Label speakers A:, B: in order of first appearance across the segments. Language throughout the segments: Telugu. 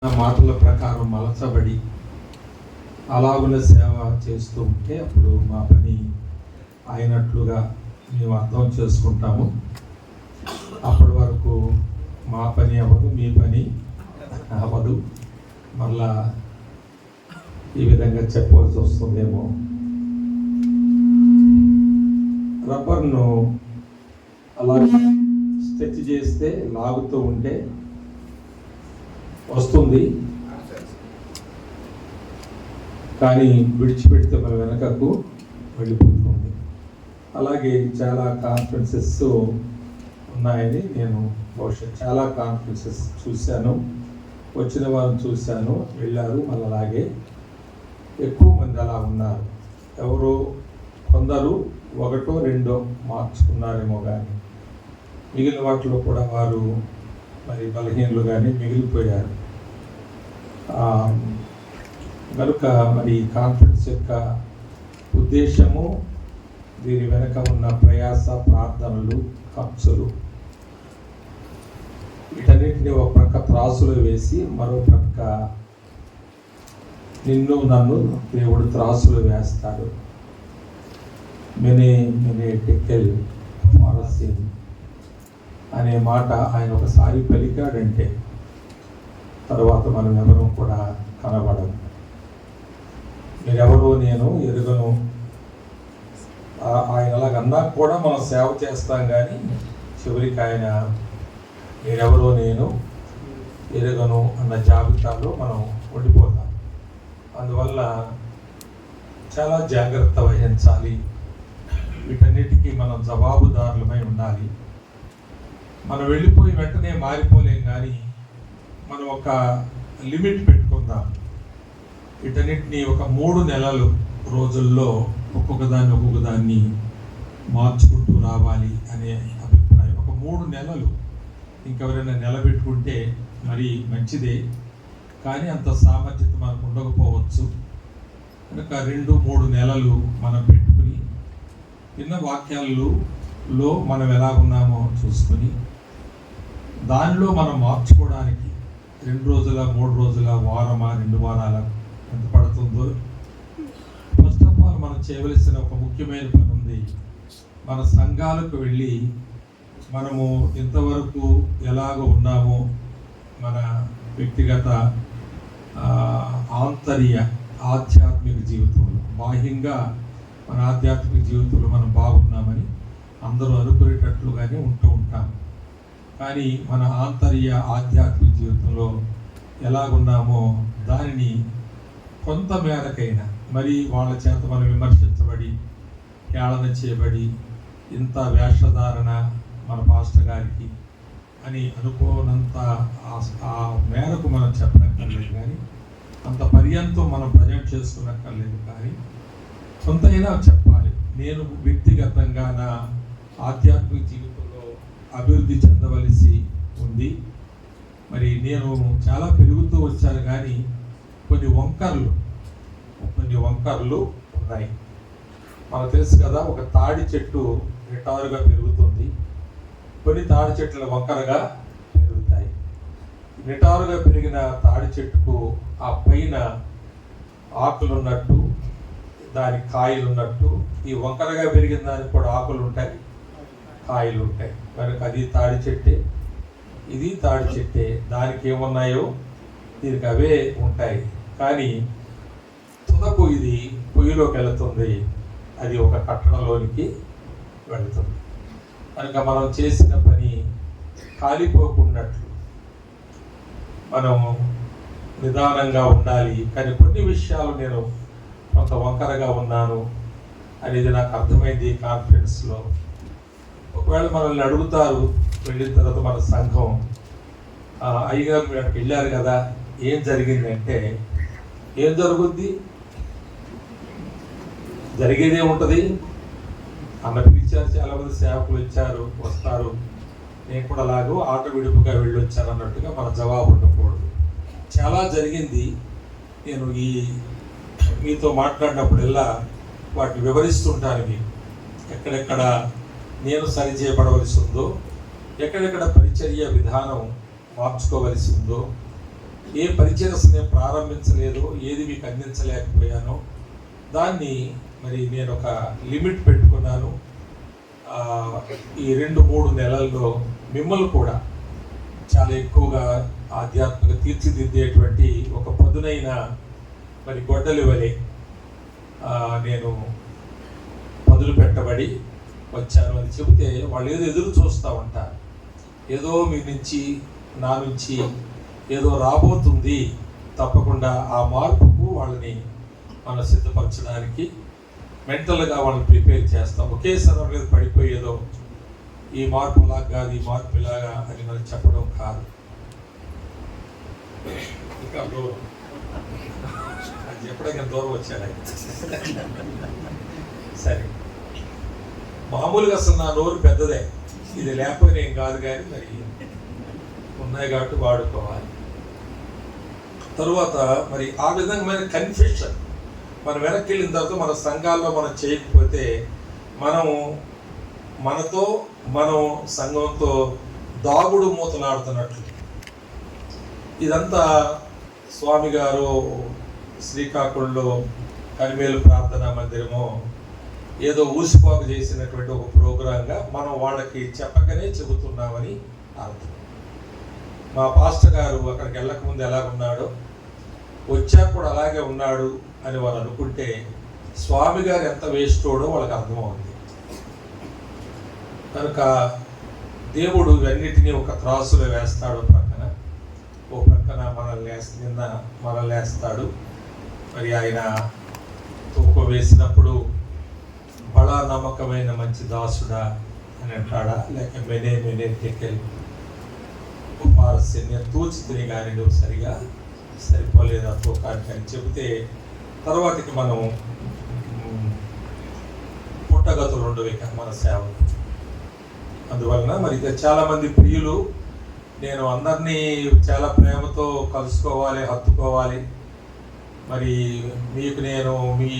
A: మాటల ప్రకారం మలచబడి అలాగుల సేవ చేస్తూ ఉంటే అప్పుడు మా పని అయినట్లుగా మేము అర్థం చేసుకుంటాము. అప్పటి వరకు మా పని అవ్వదు, మీ పని అవ్వదు. మళ్ళా ఈ విధంగా చెప్పవలసి వస్తుందేమో. రబ్బర్ను అలా స్ట్రెచ్ చేస్తే లాగుతూ ఉంటే వస్తుంది, కానీ విడిచిపెడితే మన వెనకకు వెళ్ళిపోతుంది. అలాగే చాలా కాన్ఫరెన్సెస్ ఉన్నాయని నేను బహుశా చాలా కాన్ఫరెన్సెస్ చూశాను, వచ్చిన వాళ్ళని చూశాను, వెళ్ళారు. మళ్ళీ అలాగే ఎక్కువ మంది అలా ఉన్నారు. ఎవరో కొందరు ఒకటో రెండో మార్చుకున్నారేమో, కానీ మిగిలిన వాటిలో కూడా వారు మరి బలహీనలు కానీ మిగిలిపోయారు. కనుక మరి కాన్ఫరెన్స్ యొక్క ఉద్దేశము, దీని వెనక ఉన్న ప్రయాస, ప్రార్థనలు, ఖర్చులు, వీటన్నిటిని ఒక ప్రక్క త్రాసులో వేసి మరో ప్రక్క నిన్ను నన్ను దేవుడు త్రాసులో వేస్తాడు. మెనే టెకెల్ ఫారసిన్ అనే మాట ఆయన ఒకసారి పలికాడంటే తర్వాత మనం ఎవరూ కూడా కనబడము. మీరెవరో నేను ఎరుగను, ఆయన అలాగన్నా కూడా మనం సేవ చేస్తాం, కానీ చివరికి ఆయన మీరెవరో నేను ఎరుగను అన్న జాబితాలో మనం ఉండిపోతాం. అందువల్ల చాలా జాగ్రత్త వహించాలి. వీటన్నిటికీ మనం జవాబుదారులమై ఉండాలి. మనం వెళ్ళిపోయి వెంటనే మారిపోలేం, కానీ మనం ఒక లిమిట్ పెట్టుకుందాం. వీటన్నిటిని ఒక 3 నెలలు రోజుల్లో ఒక్కొక్క దాన్ని మార్చుకుంటూ రావాలి అనే అభిప్రాయం. ఒక 3 నెలలు, ఇంకెవరైనా నిలబెట్టుకుంటే మరి మంచిదే, కానీ అంత సామర్థ్యత మనకు ఉండకపోవచ్చు. కనుక 2-3 నెలలు మనం పెట్టుకుని విన్న వాక్యాలలో మనం ఎలా ఉన్నామో చూసుకొని దానిలో మనం మార్చుకోవడానికి 2 రోజుల, 3 రోజుల, వారమా, 2 వారాల ఎంత పడుతుందో. ఫస్ట్ ఆఫ్ ఆల్ మనం చేయవలసిన ఒక ముఖ్యమైన పని ఉంది. మన సంఘాలకు వెళ్ళి మనము ఇంతవరకు ఎలాగ ఉన్నామో మన వ్యక్తిగత ఆధ్యాత్మిక జీవితంలో, బాహ్యంగా మన ఆధ్యాత్మిక జీవితంలో మనం బాగున్నామని అందరూ అనుకునేటట్లుగానే ఉంటూ ఉంటాం, కానీ మన ఆధ్యాత్మిక జీవితంలో ఎలాగున్నామో దానిని కొంత మేరకైనా, మరి వాళ్ళ చేత మనం విమర్శించబడి, హేళన చేయబడి, ఇంత వేషధారణ మన పాస్టర్ గారికి అని అనుకోనంత ఆ మేరకు మనం చెప్పనక్కర్లేదు, కానీ అంత పర్యంతం మనం ప్రజెంట్ చేసుకున్నక్కర్లేదు, కానీ కొంతైనా చెప్పాలి. నేను వ్యక్తిగతంగా నా ఆధ్యాత్మిక జీవితంలో అభివృద్ధి చెందవలసి ఉంది. మరి నేను చాలా పెరుగుతూ వచ్చాను, కానీ కొన్ని వంకర్లు ఉన్నాయి. మనకు తెలుసు కదా, ఒక తాడి చెట్టు నిటారుగా పెరుగుతుంది, కొన్ని తాడి చెట్లు వంకరగా పెరుగుతాయి. నిటారుగా పెరిగిన తాడి చెట్టుకు ఆ పైన ఆకులు ఉన్నట్టు, దాని కాయలు ఉన్నట్టు, ఈ వంకరగా పెరిగిన దానికి కూడా ఆకులు ఉంటాయి, కాయలు ఉంటాయి. కనుక అది తాడి చెట్టే, ఇది తాడి చెట్టే. దానికి ఏమున్నాయో దీనికి అవే ఉంటాయి, కానీ తుదకు ఇది పొయ్యిలోకి వెళుతుంది, అది ఒక కట్టడంలోనికి వెళుతుంది. కనుక మనం చేసిన పని కాలిపోకున్నట్లు మనం నిదానంగా ఉండాలి. కానీ కొన్ని విషయాలు నేను కొంత వంకరగా ఉన్నాను అనేది నాకు అర్థమైంది కాన్ఫరెన్స్లో. ఒకవేళ మనల్ని అడుగుతారు వెళ్ళిన తర్వాత మన సంఘం, అయ్యగారు మీరు అక్కడికి వెళ్ళారు కదా, ఏం జరిగిందంటే, ఏం జరుగుద్ది? జరిగేదే ఉంటుంది. అన్న పిలిచారు, చాలామంది సేవకులు వచ్చారు, వస్తారు, నేను కూడా అలాగూ ఆట విడుపుగా వెళ్ళొచ్చాను అన్నట్టుగా మన జవాబు ఉండకూడదు. చాలా జరిగింది. నేను మీతో మాట్లాడినప్పుడల్లా వాటిని వివరిస్తుంటాను. మీకు ఎక్కడెక్కడ నేను సరి చేయబడవలసి ఉందో, ఎక్కడెక్కడ పరిచర్య విధానం మార్చుకోవలసి ఉందో, ఏ పరిచర్యను నేను ప్రారంభించలేదో, ఏది మీకు అందించలేకపోయానో దాన్ని మరి నేను ఒక లిమిట్ పెట్టుకున్నాను. ఈ 2-3 నెలల్లో మిమ్మల్ని కూడా చాలా ఎక్కువగా ఆధ్యాత్మిక తీర్చిదిద్దేటువంటి ఒక పదునైన మరి గొడ్డలి వలె నేను పదులు పెట్టబడి వచ్చాను అని చెబితే వాళ్ళు ఏదో ఎదురు చూస్తూ ఉంటారు. ఏదో మీ నుంచి నా నుంచి ఏదో రాబోతుంది, తప్పకుండా ఆ మార్పుకు వాళ్ళని మనం సిద్ధపరచడానికి మెంటల్గా వాళ్ళని ప్రిపేర్ చేస్తాం. ఒకేసారి వాళ్ళ మీద పడిపోయేదో ఈ మార్పు లాగా కాదు, ఈ మార్పు ఇలాగా అని మనం చెప్పడం కాదు. ఇంకా దూరం అది చెప్పడానికి దూరం వచ్చాను. సరే, మామూలుగా అసలు నా నోరు పెద్దదే, ఇది లేకపోయినా ఏం కాదు, కానీ మరి ఉన్నాయి కాబట్టి వాడుకోవాలి. తరువాత మరి ఆ విధంగా కన్ఫ్యూషన్ మనం వెనక్కి వెళ్ళిన తర్వాత మన సంఘాల్లో మనం చేయకపోతే మనం సంఘంతో దాగుడు మూతలాడుతున్నట్లు. ఇదంతా స్వామి గారు శ్రీకాకుళంలో కనిమేలు ప్రార్థనా మందిరము ఏదో ఊసిపోక చేసినటువంటి ఒక ప్రోగ్రాంగా మనం వాళ్ళకి చెప్పకనే చెబుతున్నామని అర్థం. మా పాస్టర్ గారు అక్కడికి వెళ్ళకముందు ఎలా ఉన్నాడో వచ్చాక కూడా అలాగే ఉన్నాడు అని వాళ్ళు అనుకుంటే స్వామి గారు ఎంత వేస్టోడో వాళ్ళకి అర్థమవుతుంది. కనుక దేవుడు ఇవన్నిటినీ ఒక త్రాసులో వేస్తాడు. ఓ ప్రక్కన మనల్ని వేస్తాడు. మరి ఆయన తూకం వేసినప్పుడు బడా నమ్మకమైన మంచి దాసుడా అని అంటాడా, లేక మెనే టెకెల్ పారస్యం తూచి తిని కానీ నువ్వు సరిగా సరిపోలేదు ఆ తూకానికి అని చెబితే తర్వాతకి మనం పుట్టగతులు ఉండవు ఇక మన సేవ. అందువలన మరి ఇక చాలామంది ప్రియులు, నేను అందరినీ చాలా ప్రేమతో కలుసుకోవాలి, హత్తుకోవాలి. మరి మీకు నేను మీ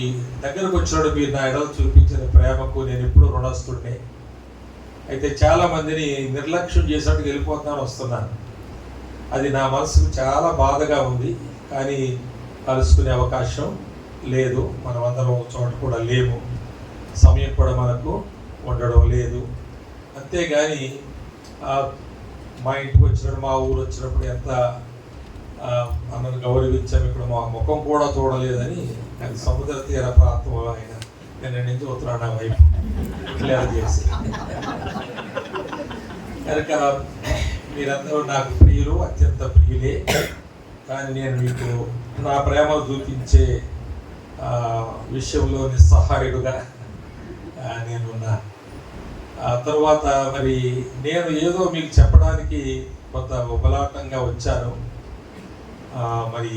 A: దగ్గరకు వచ్చినప్పుడు మీరు నా ఎడలు చూపించిన ప్రేమకు నేను ఎప్పుడూ రుణస్తుడినే. అయితే చాలామందిని నిర్లక్ష్యం చేసినట్టు వెళ్ళిపోతాను వస్తున్నాను. అది నా మనసుకు చాలా బాధగా ఉంది. కానీ కలుసుకునే అవకాశం లేదు, మనం అందరం చోట కూడా లేము, సమయం కూడా మనకు ఉండడం లేదు. అంతేగాని మా ఇంటికి వచ్చినప్పుడు, మా ఊరు వచ్చినప్పుడు ఎంత అన్నను గౌరవించాము, ఇక్కడ మా ముఖం కూడా చూడలేదని అది సముద్ర తీర ప్రాంతంలో ఆయన నేను నుంచి ఉత్తరాయణ వైపు క్లియర్ చేసి. కనుక మీరందరూ నాకు ప్రియులు, అత్యంత ప్రియులే. కానీ నేను మీకు నా ప్రేమను చూపించే విషయంలో నిస్సహాయుడుగా నేనున్నా. తర్వాత మరి నేను ఏదో మీకు చెప్పడానికి కొంత ఉపలాటంగా వచ్చాను. మరి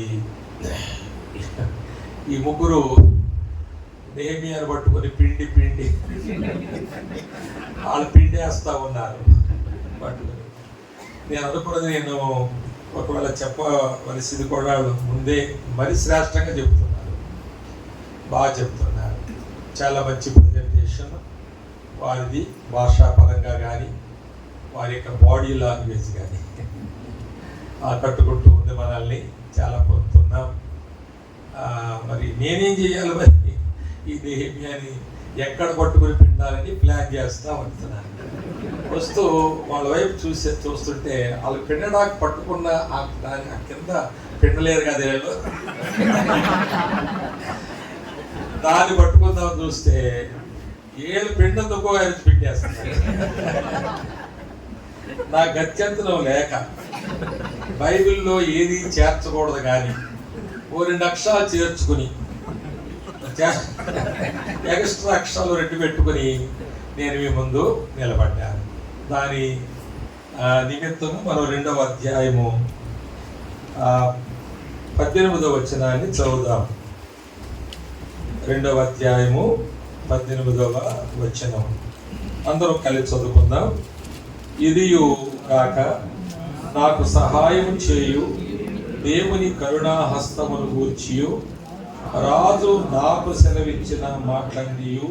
A: ఈ ముగ్గురు నెహెమీయాను పట్టుకొని పిండి వాళ్ళు పిండేస్తూ ఉన్నారు పట్టుకొని. నేను అనుకున్నది, నేను ఒకవేళ చెప్పవలసింది కూడా ముందే మరి శ్రేష్టంగా చెప్తున్నారు, బాగా చెప్తున్నారు. చాలా మంచి ప్రజెంటేషన్ వారిది, భాషాపరంగా కానీ వారి యొక్క బాడీ లాంగ్వేజ్ కానీ కట్టుకుంటూ ఉంది మనల్ని. చాలా పొందుతున్నాం. మరి నేనేం చేయాలి? మరి ఈ నెహెమీయాని ఎక్కడ పట్టుకుని పిండాలని ప్లాన్ చేస్తూ వస్తున్నాను. వస్తూ వాళ్ళ వైపు చూస్తుంటే వాళ్ళు పిండడానికి పట్టుకున్న కింద పిండలేరు కదా, దాన్ని పట్టుకుందామని చూస్తే ఏళ్ళు పిండందుకో ఆయన పిండేస్తున్నారు. నా గత్యంతరం లేక బైబిల్లో ఏది చేర్చకూడదు కానీ 2 అక్షరాలు చేర్చుకుని ఎక్స్ట్రా అక్షరాలు 2 పెట్టుకుని నేను మీ ముందు నిలబడ్డాను. దాని నిమిత్తము మనం 2వ అధ్యాయము 18వ వచనాన్ని చదువుదాం. 2వ అధ్యాయము 18వ వచనం అందరం కలిసి చదువుకుందాం. ఇదియు కాక నాకు సహాయం చేయు దేవుని కరుణాహస్తమును గూర్చియు రాజు నాకు సెలవిచ్చిన మాటలన్నీయు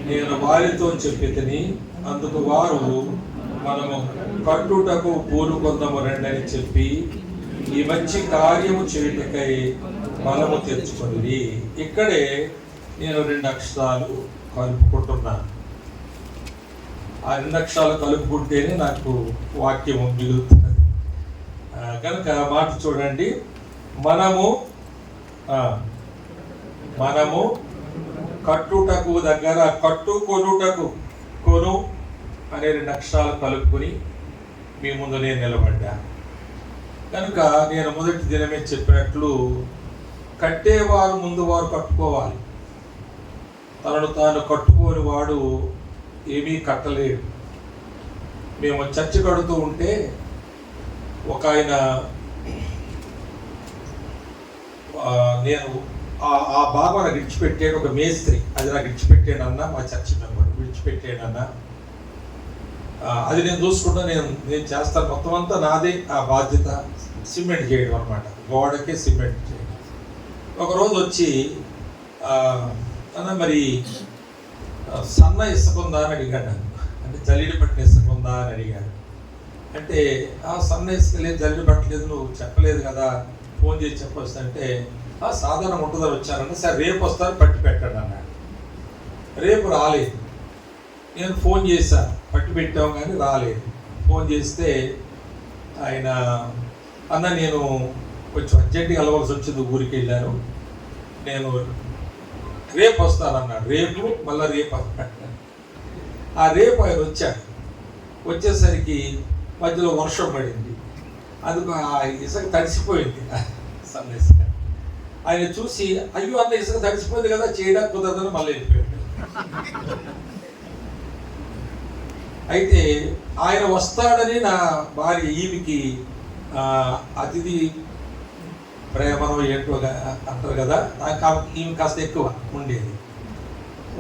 A: నేను వారితో చెప్పితిని. అందుకు వారు మనము కట్టుటకు పూనుకొందము రండని చెప్పి ఈ మంచి కార్యము చేయుటకై బలము తెచ్చుకొని. ఇక్కడే నేను 2 అక్షరాలు కలుపుకుంటున్నాను. ఆ 2 అక్షరాలు కలుపుకుంటేనే నాకు వాక్యము మిగులుతుంది కనుక మాట చూడండి. మనము కట్టుటకు దగ్గర కట్టు కొనుటకు కొను అనే 2 అక్షరాలు కలుపుకొని మీ ముందు నేను నిలబడ్డాను కనుక నేను మొదటి దినమే చెప్పినట్లు కట్టేవారు ముందు వారు కట్టుకోవాలి. తనను తాను కట్టుకోని వాడు ఏమీ కట్టలేడు. మేము చర్చ కడుతూ ఉంటే ఒక ఆయన నేను ఆ బాబా నాకు విడిచిపెట్టాడు, ఒక మేస్త్రి అది నాకు విడిచిపెట్టాడన్నా, మా చర్చి మెంబర్ విడిచిపెట్టాడన్నా, అది నేను చూసుకుంటా నేను చేస్తాను. మొత్తం అంతా నాదే ఆ బాధ్యత. సిమెంట్ చేయడం అనమాట, గోడకే సిమెంట్ చేయడం. ఒకరోజు వచ్చి అన్న మరి సన్న ఇసుక ఉందా అని అడిగాడు. అంటే జల్లిడి పట్టిన ఇసుక ఉందా అని అడిగాడు. అంటే సన్న ఇసుక లేదు, జల్లిడి పట్టలేదు, నువ్వు చెప్పలేదు కదా, ఫోన్ చేసి చెప్పొచ్చు అంటే సాధారణ ఉంటుందని వచ్చానంటే సరే రేపు వస్తారు పట్టి పెట్టండి అన్నాడు. రేపు రాలేదు. నేను ఫోన్ చేశాను, పట్టి పెట్టాము కానీ రాలేదు. ఫోన్ చేస్తే ఆయన అన్న నేను కొంచెం అర్జెంట్గా వెళ్ళవలసి వచ్చింది, ఊరికి వెళ్ళాను, నేను రేపు వస్తానన్నాడు. రేపు మళ్ళీ రేపు అన్నాడు. ఆ రేపు ఆయన వచ్చాడు. వచ్చేసరికి మధ్యలో వర్షం పడింది, అందుకు ఆ ఇసుక తడిసిపోయింది సన్న ఇసుక. ఆయన చూసి అయ్యో అన్న ఇసుక తడిసిపోయింది కదా చేయడానికి కుదరదని మళ్ళీ వెళ్ళిపోయాడు. అయితే ఆయన వస్తాడని నా భార్య ఈమెకి అతిథి ప్రేమను ఏంటో అంటారు కదా, నాకు ఈమె కాస్త ఎక్కువ ఉండేది.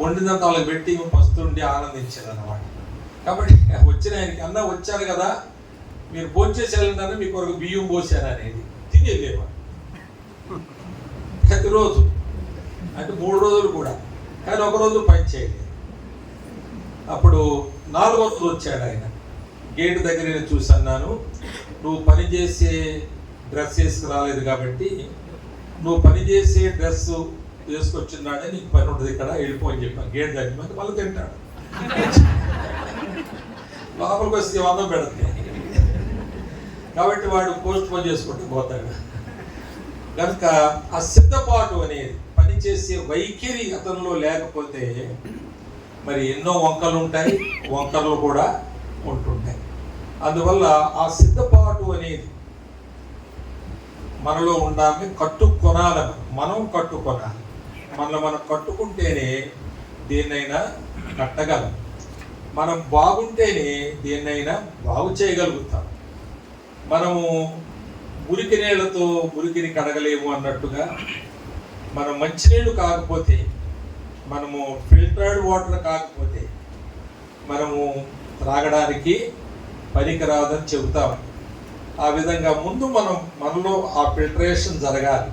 A: వండినంత వాళ్ళకి పెట్టి ఈమె పస్తుండి ఆనందించేది అన్నమాట. కాబట్టి వచ్చిన ఆయనకి అన్న వచ్చారు కదా మీరు భోంచేసి వెళ్ళిన మీకు ఒక బియ్యం పోసాను అనేది తినేదేమో ప్రతిరోజు, అంటే 3 రోజులు కూడా, కానీ ఒకరోజు పని చేయలేదు. అప్పుడు 4వ రోజు వచ్చాడు ఆయన. గేటు దగ్గర నేను చూసి అన్నాను, నువ్వు పనిచేసే డ్రెస్ వేసుకు రాలేదు కాబట్టి నువ్వు పనిచేసే డ్రెస్ వేసుకొచ్చినాడే నీకు పని ఉంటుంది ఇక్కడ, వెళ్ళిపోని చెప్పాను. గేట్ దగ్గర మళ్ళీ తింటాడు, లోపలికి వస్తే వందం పెడతాయి కాబట్టి వాడు పోస్ట్ పోన్ చేసుకుంటూ పోతాడు. కనుక ఆ సిద్ధపాటు అనేది పనిచేసే వైఖరి అతనిలో లేకపోతే మరి ఎన్నో వంకలు ఉంటాయి, వంకరలు కూడా ఉంటుంటాయి. అందువల్ల ఆ సిద్ధపాటు అనేది మనలో ఉండాలని కట్టుకొనాలని మనం కట్టుకొనాలి. మనం కట్టుకుంటేనే దేన్నైనా కట్టగలం. మనం బాగుంటేనే దేన్నైనా బాగు చేయగలుగుతాం. మనము మురికి నీళ్లతో మురికిని కడగలేము అన్నట్టుగా మనం మంచినీళ్ళు కాకపోతే, మనము ఫిల్టర్డ్ వాటర్ కాకపోతే మనము త్రాగడానికి పనికిరాదని చెబుతాం. ఆ విధంగా ముందు మనలో ఆ ఫిల్టరేషన్ జరగాలి,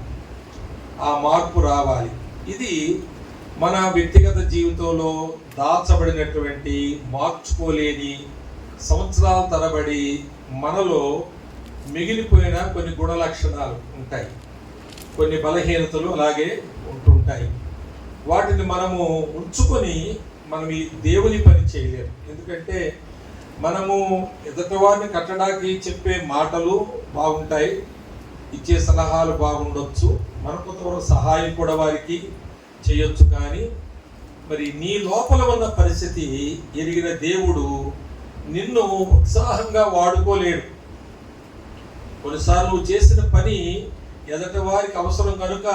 A: ఆ మార్పు రావాలి. ఇది మన వ్యక్తిగత జీవితంలో దాచబడినటువంటి మార్చుకోలేని సంవత్సరాల తరబడి మనలో మిగిలిపోయిన కొన్ని గుణ లక్షణాలు ఉంటాయి, కొన్ని బలహీనతలు అలాగే ఉంటుంటాయి. వాటిని మనము ఉంచుకొని మనం ఈ దేవుని పని చేయలేము. ఎందుకంటే మనము ఎదుటివారిని కట్టడానికి చెప్పే మాటలు బాగుంటాయి, ఇచ్చే సలహాలు బాగుండొచ్చు, మనం కొంతవరకు సహాయం కూడా వారికి చేయొచ్చు. కానీ మరి నీ లోపల ఉన్న పరిస్థితి ఎరిగిన దేవుడు నిన్ను ఉత్సాహంగా వాడుకోలేడు. కొన్నిసార్లు నువ్వు చేసిన పని ఎదటి వారికి అవసరం కనుక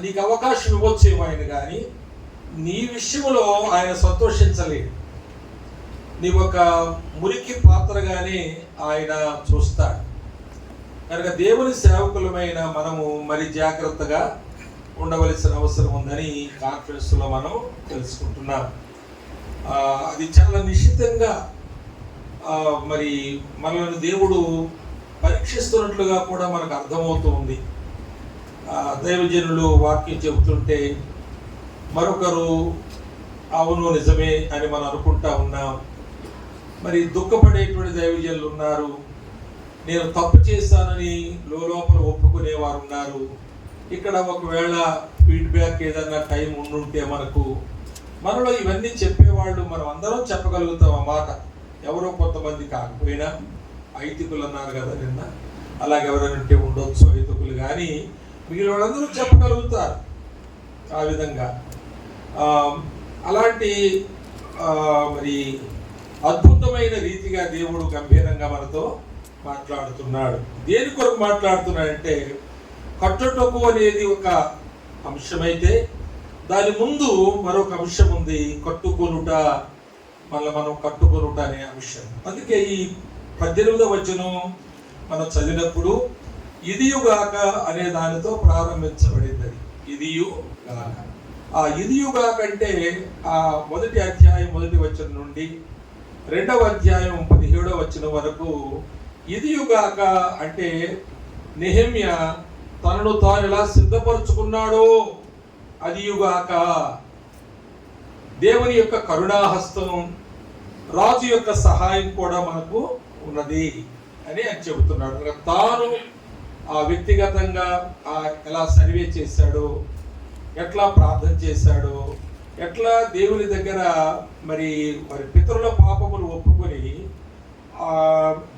A: నీకు అవకాశం ఇవ్వచ్చేమో ఆయన, కానీ నీ విషయంలో ఆయన సంతోషించలేడు. నీ ఒక మురికి పాత్రగానే ఆయన చూస్తాడు. కనుక దేవుని సేవకులమైన మనము మరి జాగ్రత్తగా ఉండవలసిన అవసరం ఉందని కాన్ఫరెన్స్లో మనం తెలుసుకుంటున్నాం. అది చాలా నిశ్చితంగా మరి మనల్ని దేవుడు పరీక్షిస్తున్నట్లుగా కూడా మనకు అర్థమవుతూ ఉంది. దైవజనులు వాక్యం చెబుతుంటే మరొకరు అవును నిజమే అని మనం అనుకుంటా ఉన్నాం. మరి దుఃఖపడేటువంటి దైవజనులు ఉన్నారు, నేను తప్పు చేశానని లోపల ఒప్పుకునేవారు ఉన్నారు. ఇక్కడ ఒకవేళ ఫీడ్బ్యాక్ ఏదన్నా టైం ఉండుంటే మనలో ఇవన్నీ చెప్పేవాళ్ళు మనం అందరం చెప్పగలుగుతాం ఆ మాట. ఎవరో కొంతమంది కాకపోయినా ఐతికులు అన్నారు కదా నిన్న, అలాగే ఎవరైనా ఉంటే ఉండొచ్చు ఐతికులు, కానీ మిగిలిన వాళ్ళందరూ చెప్పగలుగుతారు ఆ విధంగా. అలాంటి మరి అద్భుతమైన రీతిగా దేవుడు గంభీరంగా మనతో మాట్లాడుతున్నాడు. దేని కొరకు మాట్లాడుతున్నాడంటే, కట్టుటకు అనేది ఒక అంశమైతే దాని ముందు మరొక అంశం ఉంది, కట్టుకొనుట. మనం కట్టుకొనుట అనే అంశం. అందుకే ఈ 18వ వచనం మనం చదివినప్పుడు ఇదియుగాక అనే దానితో ప్రారంభించబడింది. ఇదియుగాక. ఆ ఇదియుగాక అంటే ఆ 1వ అధ్యాయం 1వ వచనం నుండి 2వ అధ్యాయం 17వ వచనం వరకు ఇదియుగాక అంటే నెహెమ్యా తనను తాను ఎలా సిద్ధపరుచుకున్నాడో అదియుగాక. దేవుని యొక్క కరుణాహస్తం, రాజు యొక్క సహాయం కూడా మనకు ఉన్నది అని ఆయన చెబుతున్నాడు. తాను వ్యక్తిగతంగా ఎలా సర్వే చేశాడో, ఎట్లా ప్రార్థన చేశాడో, ఎట్లా దేవుని దగ్గర మరి పితరుల పాపములు ఒప్పుకొని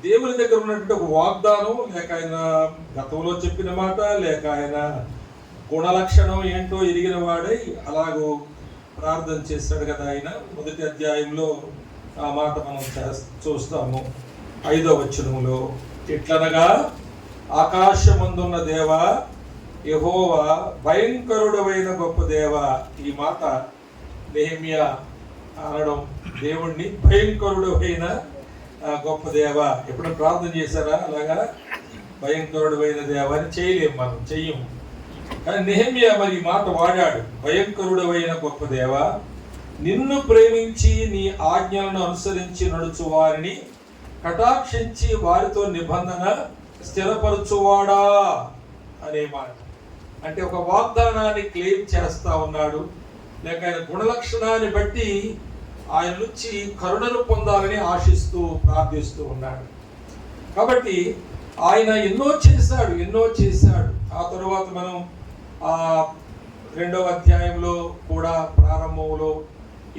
A: దేవుని దగ్గర ఉన్నటువంటి ఒక వాగ్దానం, లేక ఆయన గతంలో చెప్పిన మాట, లేక ఆయన గుణలక్షణం ఏంటో ఎరిగిన వాడై అలాగూ ప్రార్థన చేశాడు కదా ఆయన. 1వ అధ్యాయంలో ఆ మాట మనం చూస్తాము. 5వ వచనంలో, ఇట్లనగా ఆకాశమందున్న దేవా యెహోవా, భయంకరుడవైన గొప్ప దేవా. ఈ మాట నెహెమ్యా అనడం, దేవుణ్ణి భయంకరుడవైన గొప్ప దేవ. ఎప్పుడు ప్రార్థన చేశారా అలాగా? భయంకరుడవైన దేవ అని చేయలేము, మనం చెయ్యము. కానీ నెహెమ్యా మరి ఈ మాట వాడాడు, భయంకరుడవైన గొప్ప దేవ, నిన్ను ప్రేమించి నీ ఆజ్ఞలను అనుసరించి నడుచు వారిని కటాక్షించి వారితో నిబంధన స్థిరపరచువాడా అనే మాట. అంటే ఒక వాగ్దానాన్ని క్లెయిమ్ చేస్తా ఉన్నాడు, లేక ఆయన గుణలక్షణాన్ని బట్టి ఆయన నుంచి కరుణను పొందాలని ఆశిస్తూ ప్రార్థిస్తూ ఉన్నాడు. కాబట్టి ఆయన ఎన్నో చేశాడు. ఆ తరువాత మనం 2వ అధ్యాయంలో కూడా ప్రారంభంలో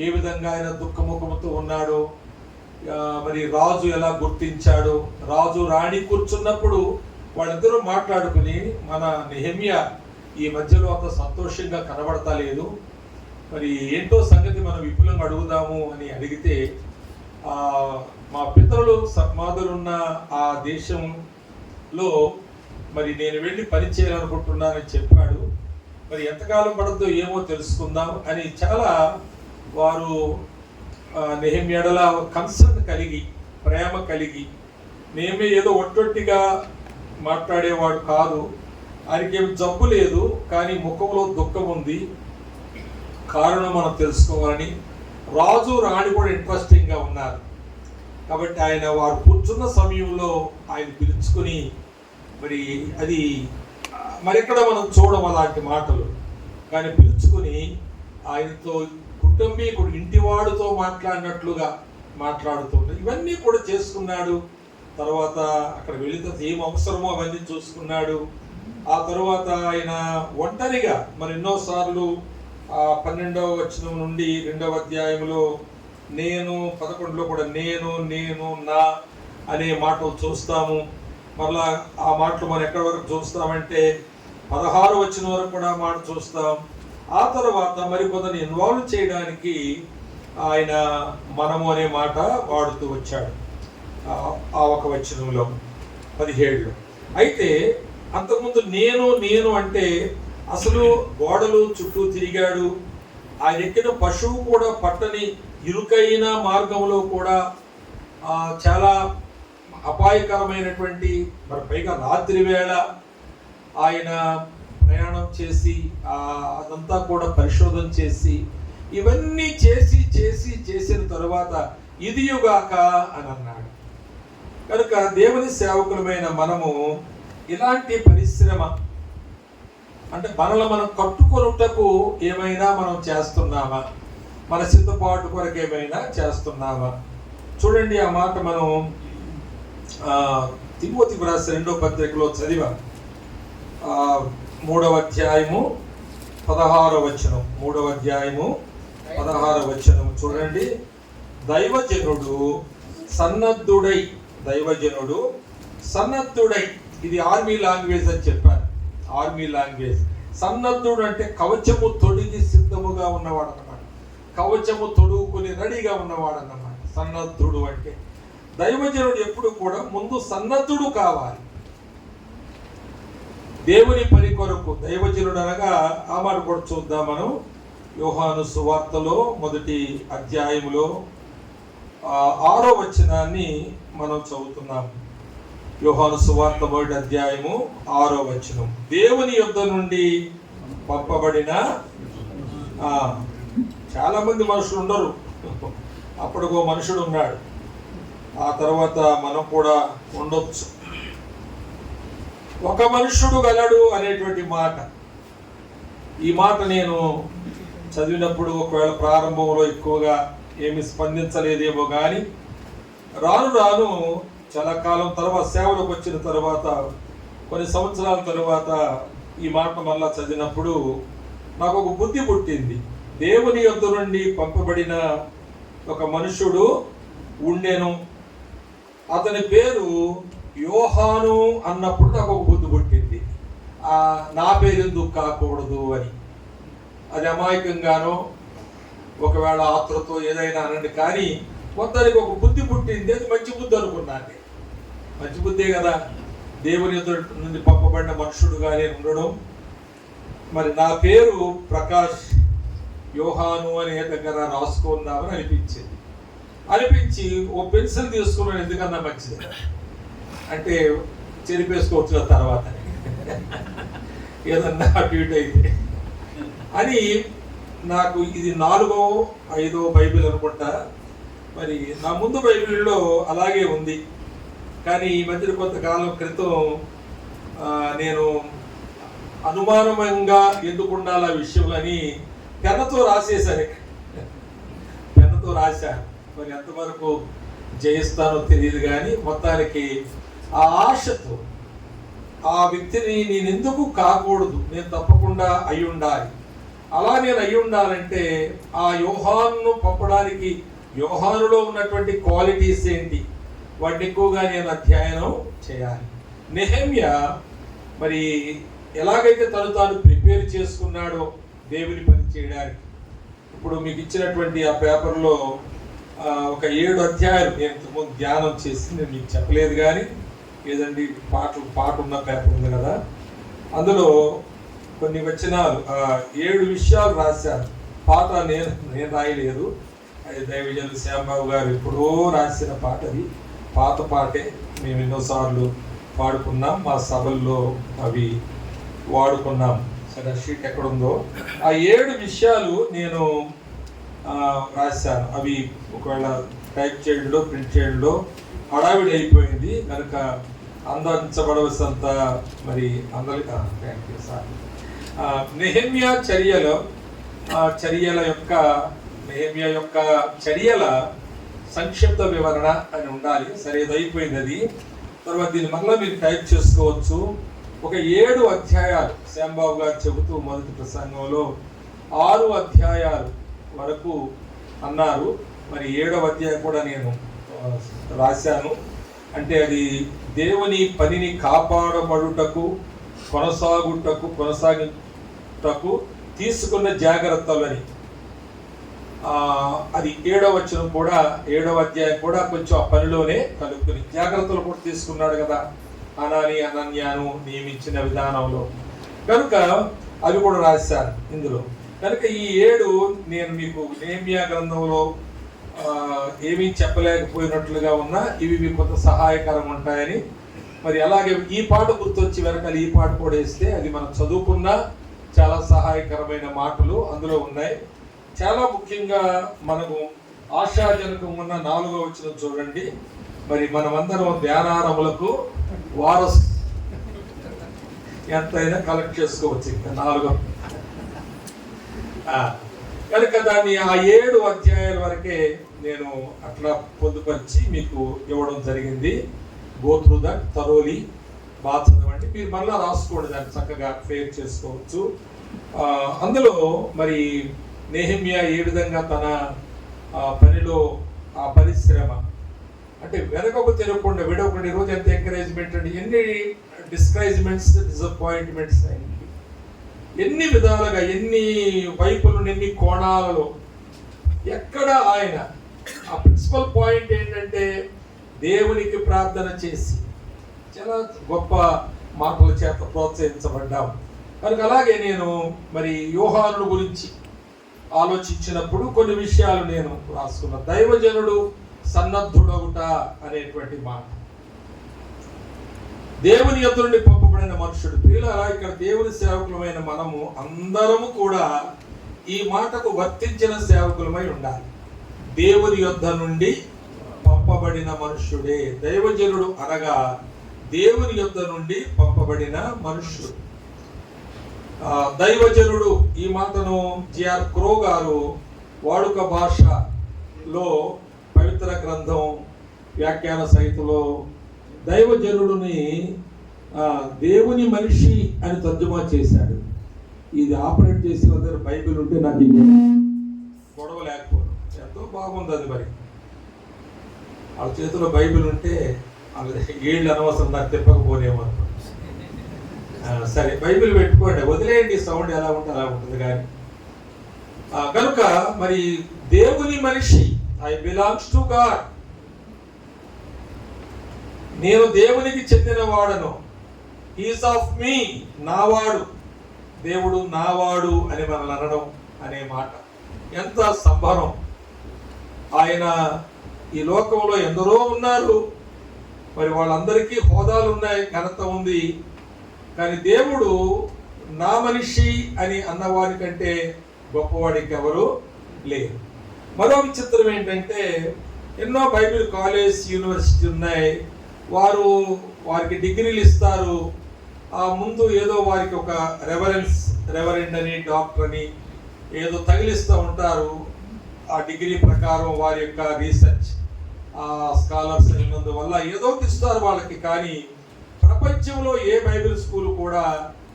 A: ఏ విధంగా ఆయన దుఃఖముఖముతో ఉన్నాడో, మరి రాజు ఎలా గుర్తించాడో, రాజు రాణి కూర్చున్నప్పుడు వాళ్ళిద్దరూ మాట్లాడుకుని, మన నెహెమ్యా ఈ మధ్యలో అంత సంతోషంగా కనబడతలేదు, మరి ఏంటో సంగతి మనం విపులంగా అడుగుదాము అని అడిగితే, మా పితరులు సమాధులున్న ఆ దేశంలో మరి నేను వెళ్ళి పని చేయాలనుకుంటున్నానని చెప్పాడు. మరి ఎంతకాలం పడద్దో ఏమో తెలుసుకుందాం అని చాలా వారు నెహెమ్యాడల కన్సర్న్ కలిగి, ప్రేమ కలిగి, మేమే ఏదో ఒట్టొట్టిగా మాట్లాడేవాడు కాదు, ఆయనకి ఏం జబ్బు లేదు, కానీ ముఖంలో దుఃఖం ఉంది, కారణం మనం తెలుసుకోవాలని. రాజు రాణి కూడా ఇంట్రెస్టింగ్గా ఉన్నారు కాబట్టి ఆయన వారు కూర్చున్న సమయంలో ఆయన పిలుచుకుని, మరి అది మరెక్కడ మనం చూడం అలాంటి మాటలు, కానీ పిలుచుకుని ఆయనతో కుటుంబీకుడు, ఇంటివాడుతో మాట్లాడినట్లుగా మాట్లాడుతుండే ఇవన్నీ కూడా చేసుకున్నాడు. తర్వాత అక్కడ వెళితే ఏం అవసరమో అవన్నీ చూసుకున్నాడు. ఆ తర్వాత ఆయన ఒంటరిగా మరి ఎన్నోసార్లు 12వ వచనం నుండి 2వ అధ్యాయంలో 11లో కూడా నేను నా అనే మాటలు చూస్తాము. మళ్ళా ఆ మాటలు మనం ఎక్కడి వరకు చూస్తామంటే 16వ వచనం వరకు కూడా మాట చూస్తాం. ఆ తర్వాత మరికొందరిని ఇన్వాల్వ్ చేయడానికి ఆయన మనము అనే మాట వాడుతూ వచ్చాడు ఆ ఒక వచనంలో 17లో. అయితే అంతకుముందు నేను అంటే అసలు గోడలు చుట్టూ తిరిగాడు. ఆయన ఎక్కిన పశువు కూడా పట్టని ఇరుకైన మార్గంలో కూడా చాలా అపాయకరమైనటువంటి, మరి పైగా రాత్రి వేళ ఆయన ప్రయాణం చేసి అదంతా కూడా పరిశోధన చేసి ఇవన్నీ చేసిన తరువాత ఇదియుగాక అని అన్నాడు. కనుక దేవుని సేవకులమైన మనము ఇలాంటి పరిశ్రమ, అంటే మనల్ని మనం కట్టుకొనుటకు ఏమైనా మనం చేస్తున్నామా, మన సిద్ధపాటు కొరకు ఏమైనా చేస్తున్నామా? చూడండి ఆ మాట మనం తిమోతికి రాసిన 2వ పత్రికలో చదివా, 3వ అధ్యాయము 16వ వచనం. 3వ అధ్యాయము 16వ వచనం చూడండి. దైవజనుడు సన్నద్ధుడై, ఇది ఆర్మీ లాంగ్వేజ్ అని చెప్పారు. Army language. సన్నద్ధుడు అంటే కవచము తొడిగి సిద్ధముగా ఉన్నవాడు అన్నమాట. కవచము తొడుగుకుని రెడీగా ఉన్నవాడు అన్నమాట సన్నద్ధుడు అంటే. దైవజనుడు ఎప్పుడు కూడా ముందు సన్నద్ధుడు కావాలి దేవుని పని కొరకు. దైవజనుడు అనగా ఆ మాట కూడా చూద్దాం మనం. యోహాను సువార్తలో 1వ అధ్యాయములో 6వ వచనాన్ని మనం చదువుతున్నాం. యోహాను సువార్త 1వ అధ్యాయము 6వ వచనం. దేవుని యొద్ద నుండి పంపబడిన, చాలా మంది మనుషులు ఉండరు, అప్పటికో మనుషుడు ఉన్నాడు, ఆ తర్వాత మనం కూడా ఉండొచ్చు. ఒక మనుషుడు గలడు అనేటువంటి మాట, ఈ మాట నేను చదివినప్పుడు ఒకవేళ ప్రారంభంలో ఎక్కువగా ఏమి స్పందించలేదేమో కానీ రాను రాను చాలా కాలం తర్వాత, సేవలకు వచ్చిన తర్వాత, కొన్ని సంవత్సరాల తర్వాత ఈ మాట మళ్ళా చదివినప్పుడు నాకు ఒక బుద్ధి పుట్టింది. దేవుని యొద్ద నుండి పంపబడిన ఒక మనుషుడు ఉండెను, అతని పేరు యోహాను అన్నప్పుడు నాకు ఒక బుద్ధి పుట్టింది. నా పేరు ఎందుకు కాకూడదు అని. అది అమాయకంగానో ఒకవేళ ఆత్రతో ఏదైనా అనండి, కానీ మొత్తానికి ఒక బుద్ధి పుట్టింది. అది మంచి బుద్ధి అనుకున్నాను. మంచి బుద్ధే కదా, దేవుని నుండి పంపబడిన మనుషుడుగా నేను ఉండడం. మరి నా పేరు ప్రకాష్ యోహాను అనే దగ్గర రాసుకుందామని అనిపించి ఓ పెన్సిల్ తీసుకున్నాను. ఎందుకన్నా మంచిది అంటే చెరిపేసుకోవచ్చు తర్వాత ఏదన్నా అటు ఇటు అయితే అని. నాకు ఇది 4వ 5వ బైబిల్ అనుకుంటా. మరి నా ముందు బైబిల్లో అలాగే ఉంది, కానీ ఈ మధ్య కొంతకాలం క్రితం నేను అనుమానంగా ఎందుకు ఉండాలి ఆ విషయంలోని పెన్నతో రాసేసాను. పెన్నతో రాశాను. మరి ఎంతవరకు జయిస్తానో తెలియదు, కానీ మొత్తానికి ఆ ఆశతో ఆ వ్యక్తిని నేను ఎందుకు కాకూడదు, నేను తప్పకుండా అయి ఉండాలి. అలా నేను అయి ఉండాలంటే ఆ యోహానును పంపడానికి యోహానులో ఉన్నటువంటి క్వాలిటీస్ ఏంటి, వాటిని ఎక్కువగా నేను అధ్యయనం చేయాలి. నెహెమ్యా మరి ఎలాగైతే తాను ప్రిపేర్ చేసుకున్నాడో దేవుని పని చేయడానికి, ఇప్పుడు మీకు ఇచ్చినటువంటి ఆ పేపర్లో ఒక 7 అధ్యాయాలు నేను ఇంతకుముందు ధ్యానం చేసి నేను మీకు చెప్పలేదు, కానీ ఏదండి పాట ఉన్న పేపర్ ఉంది కదా, అందులో కొన్ని వచనాలు 7 విషయాలు రాశాను. పాట నేను రాయలేదు, అది దైవజనులు శ్యాంబాబు గారు ఎప్పుడో రాసిన పాట. అది పాత పాటే, మేము ఎన్నోసార్లు పాడుకున్నాం, మా సభల్లో అవి వాడుకున్నాం. సరే, షీట్ ఎక్కడుందో ఆ 7 విషయాలు నేను రాశాను. అవి ఒకవేళ టైప్ చేయడంలో ప్రింట్ చేయడంలో హడావిడి అయిపోయింది కనుక అందించబడవలసినంత మరి అందరికీ థ్యాంక్ యూ సార్. నెహెమ్యా చర్యల సంక్షిప్త వివరణ అని ఉండాలి. సరే, ఇది అయిపోయింది. అది తర్వాత దీన్ని మళ్ళీ మీరు టైప్ చేసుకోవచ్చు. ఒక 7 అధ్యాయాలు శ్యాంబాబు గారు చెబుతూ మొదటి ప్రసంగంలో 6 అధ్యాయాలు వరకు అన్నారు. మరి 7వ అధ్యాయం కూడా నేను రాశాను. అంటే అది దేవుని పనిని కాపాడబడుటకు కొనసాగుటకు తీసుకున్న జాగ్రత్తలని. అది 7వ వచనం కూడా 7వ అధ్యాయం కూడా కొంచెం ఆ పనిలోనే కలుపుకుని జాగ్రత్తలు కూడా తీసుకున్నాడు కదా అనన్యాను నియమించిన విధానంలో. కనుక అవి కూడా రాశారు ఇందులో. కనుక ఈ 7 నేను మీకు నెహెమ్యా గ్రంథంలో ఏమీ చెప్పలేకపోయినట్లుగా ఉన్నా ఇవి మీకు కొంత సహాయకరంగా ఉంటాయని. మరి అలాగే ఈ పాట గుర్తొచ్చి వెనకాల ఈ పాట కూడా వేస్తే అది మనం చదువుకున్న చాలా సహాయకరమైన మాటలు అందులో ఉన్నాయి. చాలా ముఖ్యంగా మనకు ఆశాజనకంగా ఉన్న 4వ వచనం చూడండి. మరి మనమందరం ధ్యానారములకు వారసు, ఎంతైనా కలెక్ట్ చేసుకోవచ్చు ఇంకా 4వ. కనుక దాన్ని ఆ 7 అధ్యాయాల వరకే నేను అట్లా పొందుపరిచి మీకు ఇవ్వడం జరిగింది. గో త్రూ దట్ థరోలీ, బాగా చదవండి. మీరు మళ్ళీ రాసుకోండి, దాన్ని చక్కగా క్లియర్ చేసుకోవచ్చు. అందులో మరి నెహెమ్యా ఏ విధంగా తన పనిలో ఆ పరిశ్రమ అంటే వెనకకు తిరగకుండా విడవకుండా, ఈరోజు ఎంత ఎంకరేజ్మెంట్ అండి, ఎన్ని డిస్కరేజ్మెంట్స్, డిసప్పాయింట్మెంట్స్ ఆయనకి, ఎన్ని విధాలుగా, ఎన్ని వైపులు, ఎన్ని కోణాలలో, ఎక్కడ ఆయన ఆ ప్రిన్సిపల్ పాయింట్ ఏంటంటే దేవునికి ప్రార్థన చేసి చాలా గొప్ప మాటల చేత ప్రోత్సహించబడ్డాం. కనుక అలాగే నేను మరి యోహాను గురించి ఆలోచించినప్పుడు కొన్ని విషయాలు నేను రాసుకున్నా. దైవజనుడు సన్నద్ధుడవుట అనేటువంటి మాట, దేవుని యొద్ద నుండి పంపబడిన మనుషుడు. ప్రియులారా, ఇక్కడ దేవుని సేవకులమైన మనము అందరము కూడా ఈ మాటకు వర్తించిన సేవకులమై ఉండాలి. దేవుని యొద్ద నుండి పంపబడిన మనుష్యుడే దైవజనుడు అనగా దేవుని యొద్ద నుండి పంపబడిన మనుష్యుడు. దైవజనుడు ఈ మాటను జిఆర్ క్రో గారు వాడుక భాషలో పవిత్ర గ్రంథం వ్యాఖ్యాన సహితలో దైవజనుడిని దేవుని మనిషి అని తర్జుమా చేశాడు. ఇది ఆపరేట్ చేసి అందరూ బైబిల్ ఉంటే నాకు గొడవ లేకపోవడం ఎంతో బాగుంది. అది మరి వాళ్ళ చేతిలో బైబిల్ ఉంటే ఏళ్ళు అనవసరం నాకు తిప్పకపోనేమో. సరే, బైబిల్ పెట్టుకోండి, వదిలేయండి, సౌండ్ ఎలా ఉంటే అలా ఉంటుంది. కానీ కనుక మరి దేవుని మనిషి, ఐ బిలాంగ్స్ టు గాడ్, నేను దేవునికి చెందిన వాడను, హీస్ ఆఫ్ మీ, నావాడు, దేవుడు నావాడు అని మనల్ని అనడం అనే మాట ఎంత సంబరం. ఆయన ఈ లోకంలో ఎందరో ఉన్నారు, మరి వాళ్ళందరికీ హోదాలు ఉన్నాయి, ఘనత ఉంది. కానీ దేవుడు నా మనిషి అని అన్నవాడి కంటే గొప్పవాడికి ఎవరు లేరు. మరో విచిత్రం ఏంటంటే ఎన్నో బైబిల్ కాలేజ్, యూనివర్సిటీ ఉన్నాయి, వారికి డిగ్రీలు ఇస్తారు. ఆ ముందు ఏదో వారికి ఒక రెవరెండ్ అని, డాక్టర్ అని ఏదో తగిలిస్తూ ఉంటారు. ఆ డిగ్రీ ప్రకారం వారి యొక్క రీసెర్చ్ స్కాలర్స్ అయినందువల్ల ఏదో ఇస్తారు వాళ్ళకి. కానీ ప్రపంచంలో ఏ బైబిల్ స్కూల్ కూడా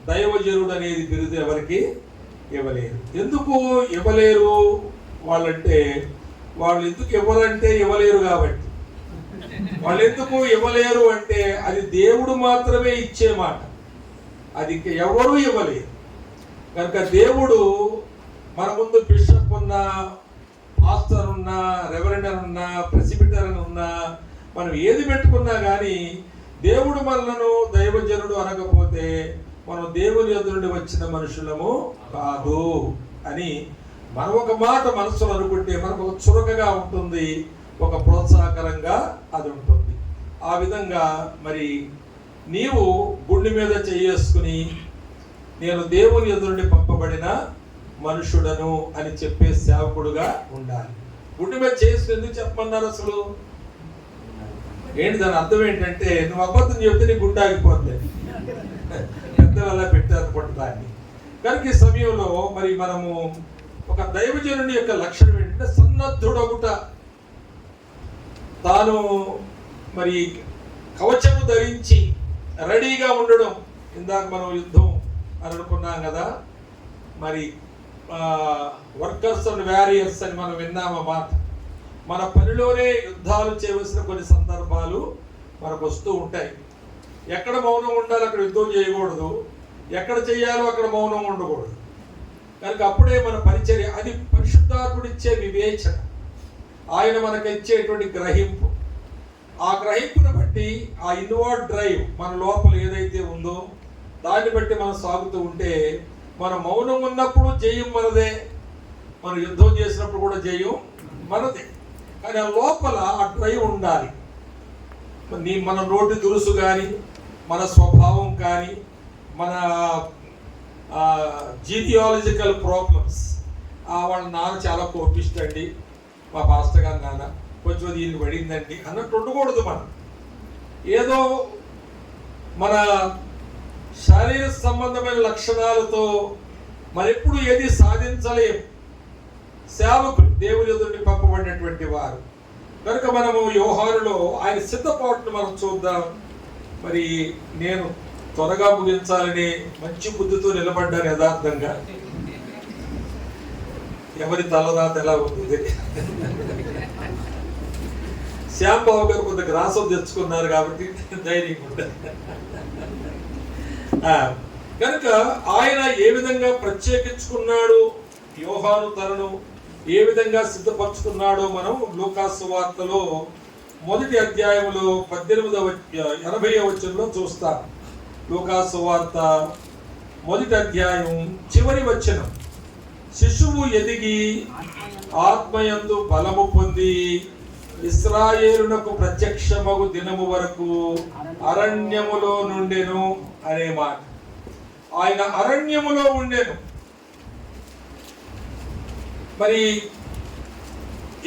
A: దైవజనుడు అనేది బిరుదు ఎవరికి ఇవ్వలేరు. ఎందుకు ఇవ్వలేరు వాళ్ళంటే, వాళ్ళు ఎందుకు ఇవ్వరంటే ఇవ్వలేరు కాబట్టి. వాళ్ళు ఎందుకు ఇవ్వలేరు అంటే అది దేవుడు మాత్రమే ఇచ్చే మాట, అది ఎవరు ఇవ్వలేరు. కనుక దేవుడు మన ముందు బిషప్ ఉన్నా, మాస్టర్ ఉన్నా, రెవరెండ్ ఉన్నా, ప్రెసిబిటర్ అని ఉన్నా, మనం ఏది పెట్టుకున్నా కానీ దేవుడు మనలను దైవజనుడు అనకపోతే మనం దేవుని యొద్ద నుండి వచ్చిన మనుషులము కాదు అని మనం ఒక మాట మనసులో అనుకుంటే మనకు ఒక చురుకగా ఉంటుంది, ఒక ప్రోత్సాహకరంగా అది ఉంటుంది. ఆ విధంగా మరి నీవు గుండె మీద చేసుకుని నేను దేవుని యొద్ద నుండి పంపబడిన మనుషుడను అని చెప్పే సేవకుడుగా ఉండాలి. గుండె మీద చేసుకుని ఎందుకు చెప్పమన్నారు అసలు? ఏంటి దాని అర్థం ఏంటంటే, నువ్వు అబద్ధం చెప్తే నీ గుండె ఆగిపోతుంది, పెద్దలు అలా పెట్టారు దాన్ని. కనుక ఈ సమయంలో మరి మనము ఒక దైవజనుడి యొక్క లక్షణం ఏంటంటే సన్నద్ధుడొకట, తాను మరి కవచము ధరించి రెడీగా ఉండడం. ఇందాక మనం యుద్ధం అని అనుకున్నాం కదా, మరి వర్కర్స్ అండ్ వారియర్స్ అని మనం విన్నాము మాట. మన పనిలోనే యుద్ధాలు చేయవలసిన కొన్ని సందర్భాలు మనకు వస్తూ ఉంటాయి. ఎక్కడ మౌనం ఉండాలి అక్కడ యుద్ధం చేయకూడదు, ఎక్కడ చేయాలో అక్కడ మౌనం ఉండకూడదు. కనుక అప్పుడే మన పరిచర్య, అది పరిశుద్ధాత్ముడిచ్చే వివేచన, ఆయన మనకు ఇచ్చేటువంటి గ్రహింపు. ఆ గ్రహింపును బట్టి ఆ ఇన్వర్డ్ డ్రైవ్ మన లోపల ఏదైతే ఉందో దాన్ని బట్టి మనం సాగుతూ ఉంటే, మన మౌనం ఉన్నప్పుడు జయం మనదే, మనం యుద్ధం చేసినప్పుడు కూడా జయం మనదే. కానీ ఆ లోపల ఆ డ్రైవ్ ఉండాలి. మన నోటి దురుసు కానీ, మన స్వభావం కానీ, మన జీనియాలజికల్ ప్రాబ్లమ్స్, వాళ్ళ నాన్న చాలా కోపిస్తండి, మా పాస్టర్ గారి నాన్న కొంచెం దీనికి పడిందండి అన్నట్టు ఉండకూడదు. మనం ఏదో మన శారీర సంబంధమైన లక్షణాలతో మరెప్పుడు ఏది సాధించలేం. సేవకులు దేవుని ఎదుటి పంపబడినటువంటి వారు కనుక మనము యోహానులో ఆయన సిద్ధపాటును మనం చూద్దాం. మరి నేను త్వరగా ముగించాలని మంచి బుద్ధితో నిలబడ్డాను. యథార్థంగా ఎవరి తలరాత ఎలా ఉంది, శ్యాంబాబు గారు కొంత గ్రాసం తెచ్చుకున్నారు కాబట్టి ధైర్యం ఉంటుంది. కనుక ఆయన ఏ విధంగా ప్రత్యేకించుకున్నాడు, యోహాను తనను ఏ విధంగా సిద్ధపరచుకున్నాడో మనం లూకాసు సువార్తలో మొదటి అధ్యాయంలో 80వ వచనంలో చూస్తాం. లూకాసు సువార్త మొదటి అధ్యాయం చివరి వచనం, శిశువు ఎదిగి ఆత్మయందు బలము పొంది ఇశ్రాయేలునకు ప్రత్యక్షమగు దినము వరకు అరణ్యములో నుండెను అనే మాట. ఆయన అరణ్యములో ఉండెను. మరి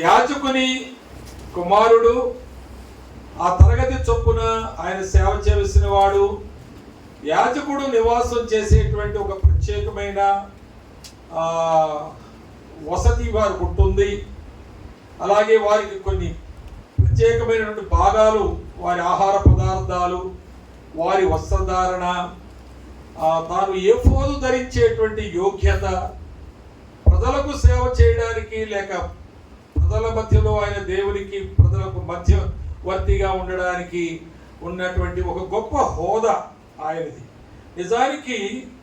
A: యాజకుని కుమారుడు, ఆ తరగతి చొప్పున ఆయన సేవ చేసిన వాడు. యాజకుడు నివాసం చేసేటువంటి ఒక ప్రత్యేకమైన వసతి వారికి ఉంటుంది. అలాగే వారికి కొన్ని ప్రత్యేకమైనటువంటి భాగాలు, వారి ఆహార పదార్థాలు, వారి వస్త్రధారణ, తాను ఏఫోదు ధరించేటువంటి యోగ్యత, ప్రజలకు సేవ చేయడానికి లేక ప్రజల మధ్యలో ఆయన దేవునికి ప్రజలకు మధ్యవర్తిగా ఉండడానికి ఉన్నటువంటి ఒక గొప్ప హోదా ఆయనది. నిజానికి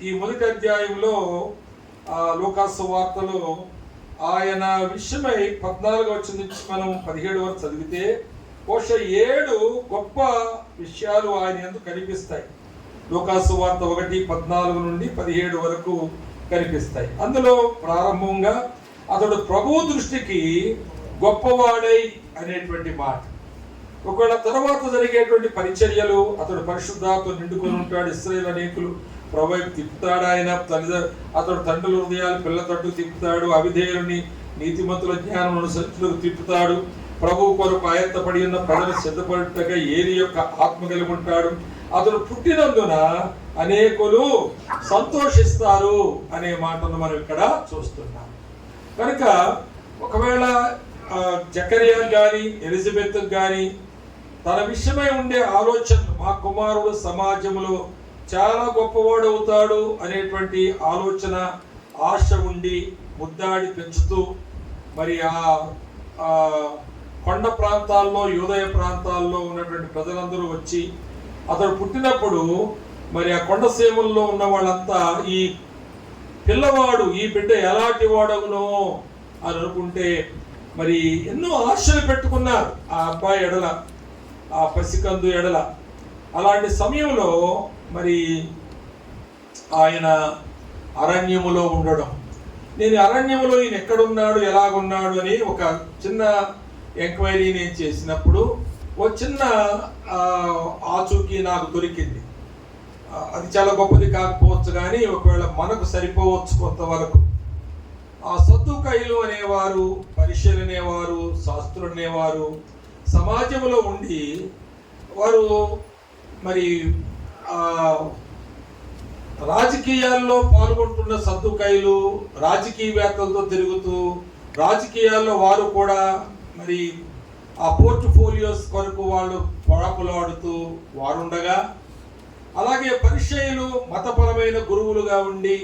A: ఈ మొదటి అధ్యాయంలో లూకాసు సువార్తలో ఆయన విషయమై 14వ వచనం నుంచి మనం 17 వరకు చదివితే బహుశా 7 గొప్ప విషయాలు ఆయన యందు కనిపిస్తాయి. లూకాసు సువార్త 1:14 నుండి 17 వరకు కనిపిస్తాయి. అందులో ప్రారంభంగా అతడు ప్రభు దృష్టికి గొప్పవాడై అనేటువంటి మాట. ఒకవేళ తర్వాత జరిగేటువంటి పరిచర్యలు, అతడు పరిశుద్ధాత్మతో నిండుకొని ఉంటాడు. ఇశ్రాయేలు అనేకులు ప్రభు తిప్పుతాడు. ఆయన అతడు తండ్రుల హృదయాలు పిల్ల తట్టు తిప్పుతాడు. అవిధేయుని నీతిమంతుల జ్ఞానం అనుసరించులకు తిప్పుతాడు. ప్రభు కొరకు ఆయత్తపడి ఉన్న ప్రజలు సిద్ధపడుటగా ఏలి యొక్క ఆత్మ కలిగి ఉంటాడు. అతడు పుట్టినందున అనేకులు సంతోషిస్తారు అనే మాటను మనం ఇక్కడ చూస్తున్నాం. కనుక ఒకవేళ జకరియా కానీ ఎలిజబెత్ కానీ తన విషయమై ఉండే ఆలోచనలు, మా కుమారుడు సమాజంలో చాలా గొప్పవాడు అవుతాడు అనేటువంటి ఆలోచన, ఆశ ఉండి ముద్దాడి పెంచుతూ మరి ఆ కొండ ప్రాంతాల్లో, యూదయ ప్రాంతాల్లో ఉన్నటువంటి ప్రజలందరూ వచ్చి అతడు పుట్టినప్పుడు మరి ఆ కొండ సీమల్లో ఉన్న వాళ్ళంతా ఈ పిల్లవాడు, ఈ బిడ్డ ఎలాంటి వాడవునో అని అనుకుంటే మరి ఎన్నో ఆశలు పెట్టుకున్నారు ఆ అబ్బాయి ఎడల, ఆ పసికందు ఎడల. అలాంటి సమయంలో మరి ఆయన అరణ్యములో ఉండడం, నేను అరణ్యములో ఈయన ఎక్కడున్నాడు, ఎలాగున్నాడు అని ఒక చిన్న ఎంక్వైరీ నేను చేసినప్పుడు ఓ చిన్న ఆచూకీ నాకు దొరికింది. అది చాలా గొప్పది కాకపోవచ్చు కానీ ఒకవేళ మనకు సరిపోవచ్చు కొంతవరకు. ఆ సద్దుకాయులు అనేవారు, పరిశీలు అనేవారు, శాస్త్రులు అనేవారు సమాజంలో ఉండి వారు మరి రాజకీయాల్లో పాల్గొంటున్న సద్దుకాయులు రాజకీయవేత్తలతో తిరుగుతూ రాజకీయాల్లో వారు కూడా మరి ఆ పోర్ట్ఫోలియోస్ కొరకు వాళ్ళు పొడపులాడుతూ వారుండగా, అలాగే పరిచయులు మతపరమైన గురువులుగా ఉండి,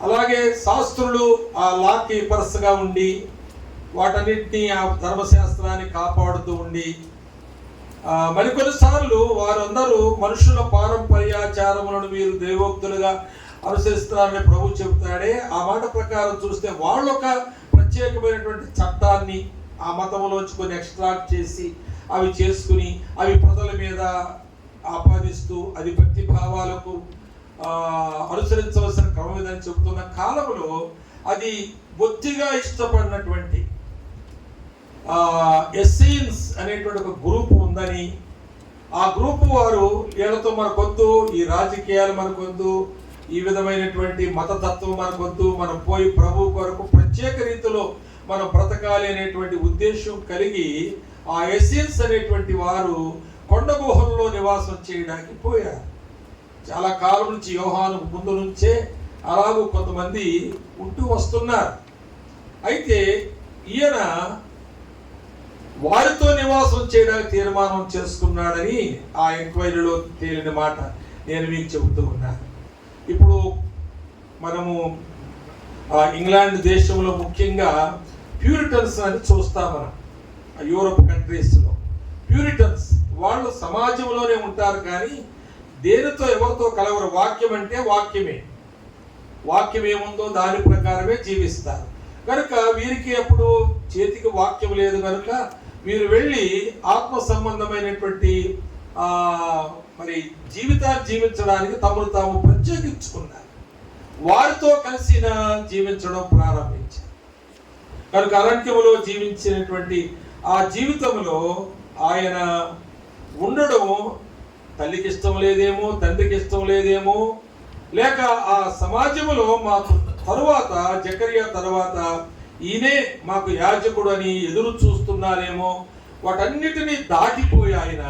A: అలాగే శాస్త్రులు ఆ లా కీపర్స్గా ఉండి వాటన్నిటినీ ఆ ధర్మశాస్త్రాన్ని కాపాడుతూ ఉండి, మరికొన్నిసార్లు వారందరూ మనుషుల పారంపర్యాచారములను మీరు దేవోక్తులుగా అనుసరిస్తున్నారని ప్రభు చెబుతాడే, ఆ మాట ప్రకారం చూస్తే వాళ్ళు ఒక ప్రత్యేకమైనటువంటి చట్టాన్ని ఆ మతంలోంచి కొన్ని ఎక్స్ట్రాక్ట్ చేసి అవి చేసుకుని అవి ప్రజల మీద ఆపాదిస్తూ అది భక్తి భావాలకు అనుసరించవలసిన క్రమం ఏదని చెబుతున్న కాలంలో అది బొత్తిగా ఇష్టపడినటువంటి ఎస్సీన్స్ అనేటువంటి ఒక గ్రూప్ ఉందని, ఆ గ్రూప్ వారు వీళ్ళతో మనకొద్దు, ఈ రాజకీయాలు మనకొద్దు, ఈ విధమైనటువంటి మతతత్వం మనకొద్దు, మనం పోయి ప్రభు కొరకు ప్రత్యేక రీతిలో మనం బ్రతకాలి అనేటువంటి ఉద్దేశం కలిగి ఆ ఎస్సీన్స్ అనేటువంటి వారు కొండ గుహల్లో నివాసం చేయడానికి పోయారు. చాలా కాలం నుంచి, యోహాను ముందు నుంచే అలాగూ కొంతమంది ఉంటూ వస్తున్నారు. అయితే ఈయన వారితో నివాసం చేయడానికి తీర్మానం చేసుకున్నాడని ఆ ఎంక్వైరీలో తేలిన మాట నేను మీకు చెబుతూ ఉన్నాను. ఇప్పుడు మనము ఇంగ్లాండ్ దేశంలో ముఖ్యంగా ప్యూరిటన్స్ అని చూస్తాం. మనం యూరోప్ కంట్రీస్లో ప్యూరిటన్స్ వాళ్ళు సమాజంలోనే ఉంటారు, కానీ దేనితో ఎవరితో కలవరు. వాక్యం అంటే వాక్యమే, వాక్యం ఏముందో దాని ప్రకారమే జీవిస్తారు. కనుక వీరికి అప్పుడు చేతికి వాక్యం లేదు కనుక వీరు వెళ్ళి ఆత్మ సంబంధమైనటువంటి మరి జీవితాన్ని జీవించడానికి తమను తాము ప్రత్యేకించుకున్నారు. వారితో కలిసి జీవించడం ప్రారంభించారు. కనుక అరణ్యములో జీవించినటువంటి ఆ జీవితంలో ఆయన ఉండడం తల్లికి ఇష్టం లేదేమో, తండ్రికి ఇష్టం లేదేమో, లేక ఆ సమాజంలో మాకు తరువాత జకరియా తర్వాత ఈయనే మాకు యాజకుడు అని ఎదురు చూస్తున్నారేమో, వాటన్నిటినీ దాటిపోయి ఆయన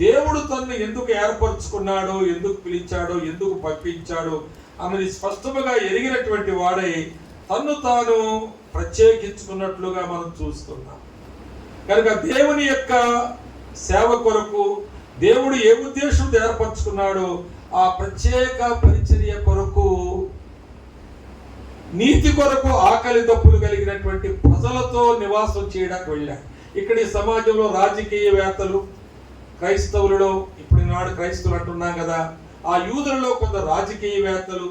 A: దేవుడు తనను ఎందుకు ఏర్పరచుకున్నాడో, ఎందుకు పిలిచాడో, ఎందుకు పంపించాడో అన్నది స్పష్టముగా ఎరిగినటువంటి వాడై తన్ను తాను ప్రత్యేకించుకున్నట్లుగా మనం చూస్తున్నాం. కనుక దేవుని యొక్క సేవ కొరకు దేవుడు ఏ ఉద్దేశంతో ఏర్పరచుకున్నాడో ఆ ప్రత్యేక పరిచర్య కొరకు, నీతి కొరకు ఆకలి దప్పులు కలిగినటువంటి ప్రజలతో నివాసం చేయడానికి వెళ్ళాడు. ఇక్కడ ఈ సమాజంలో రాజకీయవేత్తలు, క్రైస్తవులలో ఇప్పుడు నాడు క్రైస్తవులు అంటున్నాం కదా, ఆ యూదులలో కొందరు రాజకీయవేత్తలు,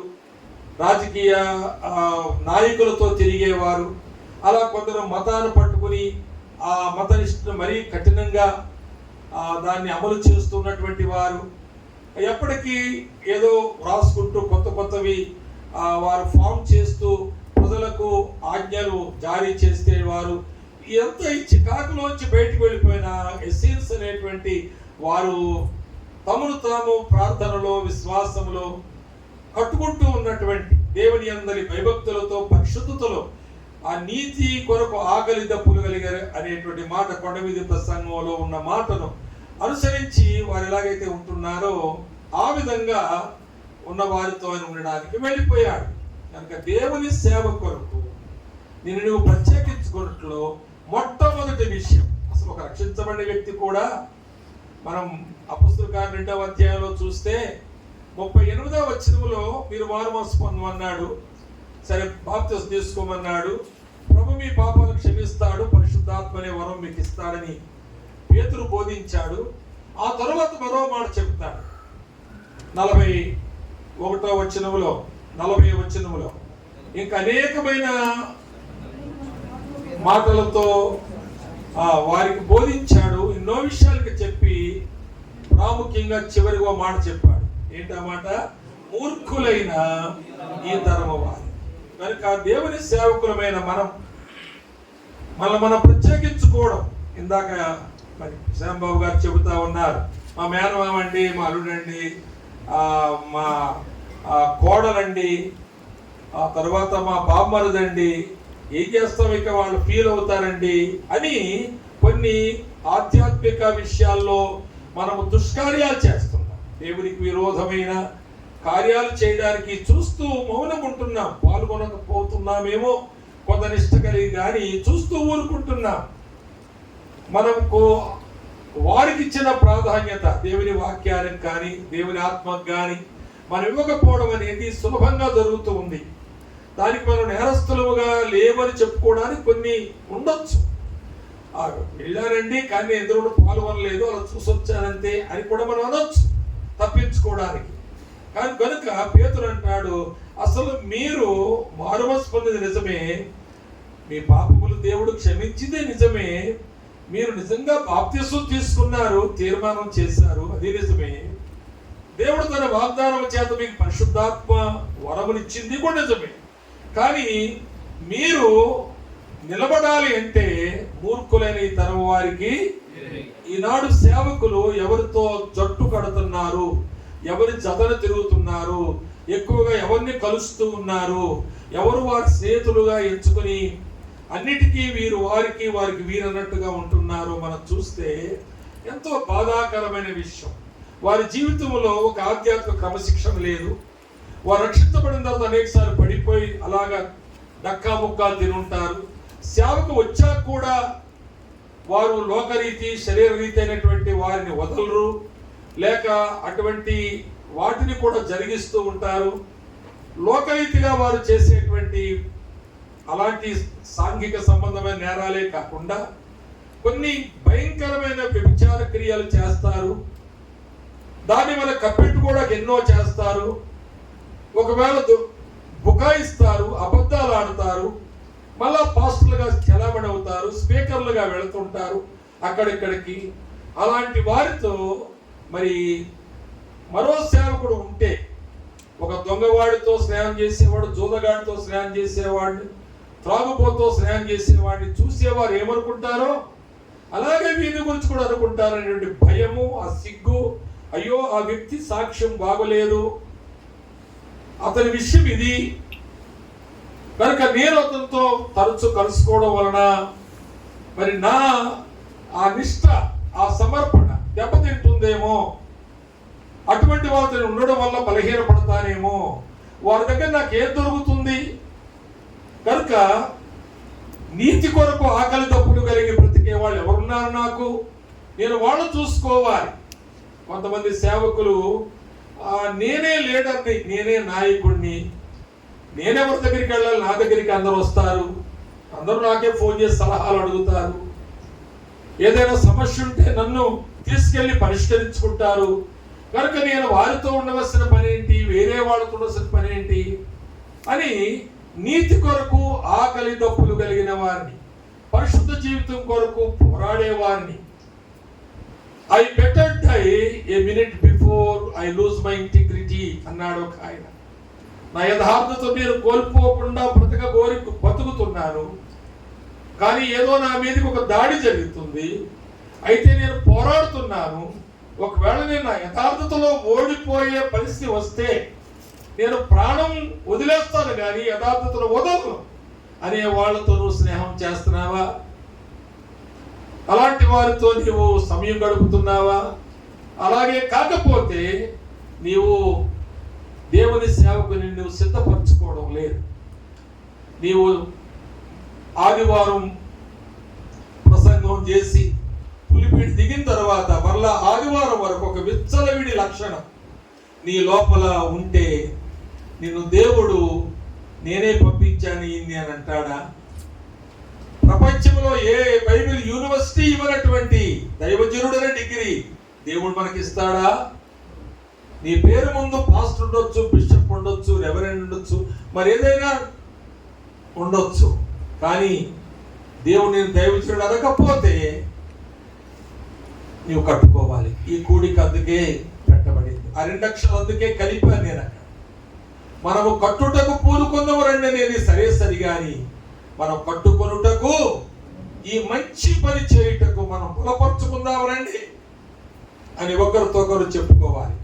A: రాజకీయ నాయకులతో తిరిగేవారు, అలా కొందరు మతాన్ని పట్టుకుని ఆ మతనిష్టను మరీ కఠినంగా దాన్ని అమలు చేస్తున్నటువంటి వారు, ఎప్పటికీ ఏదో రాసుకుంటూ కొత్త కొత్తవి వారు ఫామ్ చేస్తూ ప్రజలకు ఆజ్ఞలు జారీ చేస్తే వారు ఎంత ఈ చికాకులోంచి బయటకు వెళ్ళిపోయిన ఎస్సీన్స్ అనేటువంటి వారు తమను తాము ప్రార్థనలో, విశ్వాసంలో కట్టుకుంటూ ఉన్నటువంటి దేవుని అందరి భయభక్తులతో, పరిశుద్ధతలో ఆ నీతి కొరకు ఆకలి దప్పులు కలిగారు అనేటువంటి మాట కొండ మీద ప్రసంగంలో ఉన్న మాటను అనుసరించి వారు ఎలాగైతే ఉంటున్నారో ఆ విధంగా ఉన్న వారితో ఉండడానికి వెళ్ళిపోయాడు. కనుక దేవుని సేవ కొరకు నేను నువ్వు ప్రత్యేకించుకున్నట్లు మొట్టమొదటి విషయం, అసలు ఒక రక్షించబడిన వ్యక్తి కూడా మనం అపొస్తలుల కార్యం 2వ అధ్యాయంలో చూస్తే 38వ వచనంలో మీరు మారుమనసు పొందమన్నాడు, సరే బాప్తిసం తీసుకోమన్నాడు, ప్రభు మీ పాపాలను క్షమిస్తాడు, పరిశుద్ధాత్మ అనే వరం మీకు ఇస్తాడని పేతురు బోధించాడు. ఆ తరువాత మరో మాట చెప్తాడు 41వ వచనంలో, 40వ వచనంలో ఇంకా అనేకమైన మాటలతో వారికి బోధించాడు, ఎన్నో విషయాలకి చెప్పి ప్రాముఖ్యంగా చివరిగా మాట చెప్పాడు. ఏంటా మాట? మూర్ఖులైన ఈ తరము వారు. కనుక దేవుని సేవకులమైన మనం ప్రత్యేకించుకోవడం. ఇందాక మరి శ్యాంబాబు గారు చెబుతా ఉన్నారు, మా మేనమామండి, మా అల్లుడండి, మా కోడలండి, ఆ తర్వాత మా బామ్మరుదండి, ఏం చేస్తాం ఇక వాళ్ళు ఫీల్ అవుతారండి అని కొన్ని ఆధ్యాత్మిక విషయాల్లో మనము దుష్కార్యాలు చేస్తున్నాం. దేవునికి విరోధమైన కార్యాలు చేయడానికి చూస్తూ మౌనం ఉంటున్నాం, పాల్గొనకపోతున్నామేమో కొంత నిష్ట కలిగి, కానీ చూస్తూ ఊరుకుంటున్నాం. మనకు వారికి ఇచ్చిన ప్రాధాన్యత దేవుని వాక్యానికి కానీ దేవుని ఆత్మకు కానీ మనం ఇవ్వకపోవడం అనేది సులభంగా జరుగుతూ ఉంది. దానికి మనం నేరస్తులుగా లేవని చెప్పుకోవడానికి కొన్ని ఉండొచ్చు. వెళ్ళానండి కానీ ఎదురు పాల్గొనలేదు, అలా చూసొచ్చానంతే అని కూడా మనం అనొచ్చు తప్పించుకోవడానికి. కానీ కనుక పేతురు అంటాడు, అసలు మీరు మారుమనసు పొందింది నిజమే, మీ పాపములు దేవుడు క్షమించిందే నిజమే, మీరు నిజంగా బాప్తిసం తీసుకున్నారు, తీర్మానం చేశారు, అది నిజమే, దేవుడు తన వాగ్దానం చేత మీకు పరిశుద్ధాత్మ వరమునిచ్చింది కూడా నిజమే. కానీ మీరు నిలబడాలి అంటే మూర్ఖులైన ఈ తరం వారికి ఈనాడు సేవకులు ఎవరితో జట్టు కడుతున్నారు, ఎవరి జతను తిరుగుతున్నారు, ఎక్కువగా ఎవరిని కలుస్తూ ఉన్నారు, ఎవరు వారి స్నేహితులుగా ఎంచుకొని అన్నిటికీ వీరు వారికి వీరన్నట్టుగా ఉంటున్నారు మనం చూస్తే ఎంతో బాధాకరమైన విషయం. వారి జీవితంలో ఒక ఆధ్యాత్మిక క్రమశిక్షణ లేదు. వారు రక్షించబడిన తర్వాత అనేకసార్లు పడిపోయి అలాగా డక్కా ముక్కా తినుంటారు. సేవకు వచ్చాక కూడా వారు లోకరీతి శరీరరీతి అయినటువంటి వారిని వదలరు, లేక అటువంటి వాటిని కూడా జరిగిస్తూ ఉంటారు. లోకరీతిగా వారు చేసేటువంటి అలాంటి సాంఘిక సంబంధమైన నేరాలే కాకుండా కొన్ని భయంకరమైన వ్యభిచార క్రియలు చేస్తారు. దాని వల్ల కప్పెట్టుకోవడానికి ఎన్నో చేస్తారు. ఒకవేళ బుకాయిస్తారు, అబద్ధాలు ఆడతారు, మళ్ళా పాస్టర్లుగా చలామణి అవుతారు, స్పీకర్లుగా వెళుతుంటారు అక్కడిక్కడికి. అలాంటి వారితో మరి మరో సేవకుడు ఉంటే, ఒక దొంగవాడితో స్నేహం చేసేవాడు, జూదగాడితో స్నేహం చేసేవాడిని, త్రాగుబోతో స్నేహం చేసేవాడిని చూసేవారు ఏమనుకుంటారో అలాగే వీరి గురించి కూడా అనుకుంటారనేటువంటి భయము, ఆ సిగ్గు, అయ్యో ఆ వ్యక్తి సాక్ష్యం బాగలేదు, అతని విషయం ఇది కనుక నేను అతనితో తరచు కలుసుకోవడం వలన మరి నా ఆ నిష్ఠ, ఆ సమర్పణ దెబ్బతింటుందేమో, అటువంటి వాళ్ళతో ఉండడం వల్ల బలహీనపడతానేమో, వారి దగ్గర నాకు ఏం దొరుకుతుంది కనుక నీతి కొరకు ఆకలి తప్పులు కలిగి బ్రతికే వాళ్ళు ఎవరున్నారు నాకు, నేను వాళ్ళు చూసుకోవాలి. కొంతమంది సేవకులు నేనే లీడర్ని, నేనే నాయకుడిని, నేనెవరి దగ్గరికి వెళ్ళాలి, నా దగ్గరికి అందరూ వస్తారు, అందరూ నాకే ఫోన్ చేసి సలహాలు అడుగుతారు, ఏదైనా సమస్య ఉంటే నన్ను తీసుకెళ్ళి పరిష్కరించుకుంటారు కనుక నేను వారితో ఉండవలసిన పని ఏంటి, వేరే వాళ్ళతో ఉండవలసిన పని ఏంటి అని నీతి కొరకు ఆకలి దప్పులు కలిగిన వారిని, పరిశుద్ధ జీవితం కొరకు పోరాడే వారిని I better die a minute before I lose my integrity అన్నాడు ఒక ఆయన. నా యథార్థత నేను కోల్పోకుండా బతుకుతున్నాను, కానీ ఏదో నా మీదకి ఒక దాడి జరుగుతుంది, అయితే నేను పోరాడుతున్నాను. ఒకవేళ నేను నా యథార్థతలో ఓడిపోయే పరిస్థితి వస్తే నేను ప్రాణం వదిలేస్తాను కానీ యథార్థతను వదలను అనే వాళ్ళతో నువ్వు స్నేహం చేస్తున్నావా? అలాంటి వారితో నీవు సమయం గడుపుతున్నావా? అలాగే కాకపోతే నీవు దేవుని సేవకుని నువ్వు సిద్ధపరచుకోవడం లేదు. నీవు ఆదివారం ప్రసంగం చేసి పులిపీడి దిగిన తర్వాత మరలా ఆదివారం వరకు ఒక విచ్చలవిడి లక్షణం నీ లోపల ఉంటే నిన్ను దేవుడు నేనే పంపించాను ఇన్ని అని అంటాడా? ప్రపంచంలో ఏ బైబిల్ యూనివర్సిటీ ఇవ్వనటువంటి దైవజనుడనే డిగ్రీ దేవుడు మనకిస్తాడా? నీ పేరు ముందు పాస్టర్ ఉండొచ్చు, బిషప్ ఉండొచ్చు, రెవరెండ్ ఉండొచ్చు, మరి ఏదైనా ఉండొచ్చు, కానీ దేవుడు నేను దైవజనుడు అనకపోతే నీవు కట్టుకోవాలి. ఈ కూడికి అందుకే పెట్టబడింది, ఆ 2 అక్షరాలు అందుకే కలిపాను నేను అక్కడ. మనము కట్టుటకు పూనుకుందాము రండి అనేది సరే గాని మనం కట్టుకొనుటకు ఈ మంచి పని చేయుటకు మనం బలపరుచుకుందాము రండి అని ఒకరితో ఒకరు చెప్పుకోవాలి.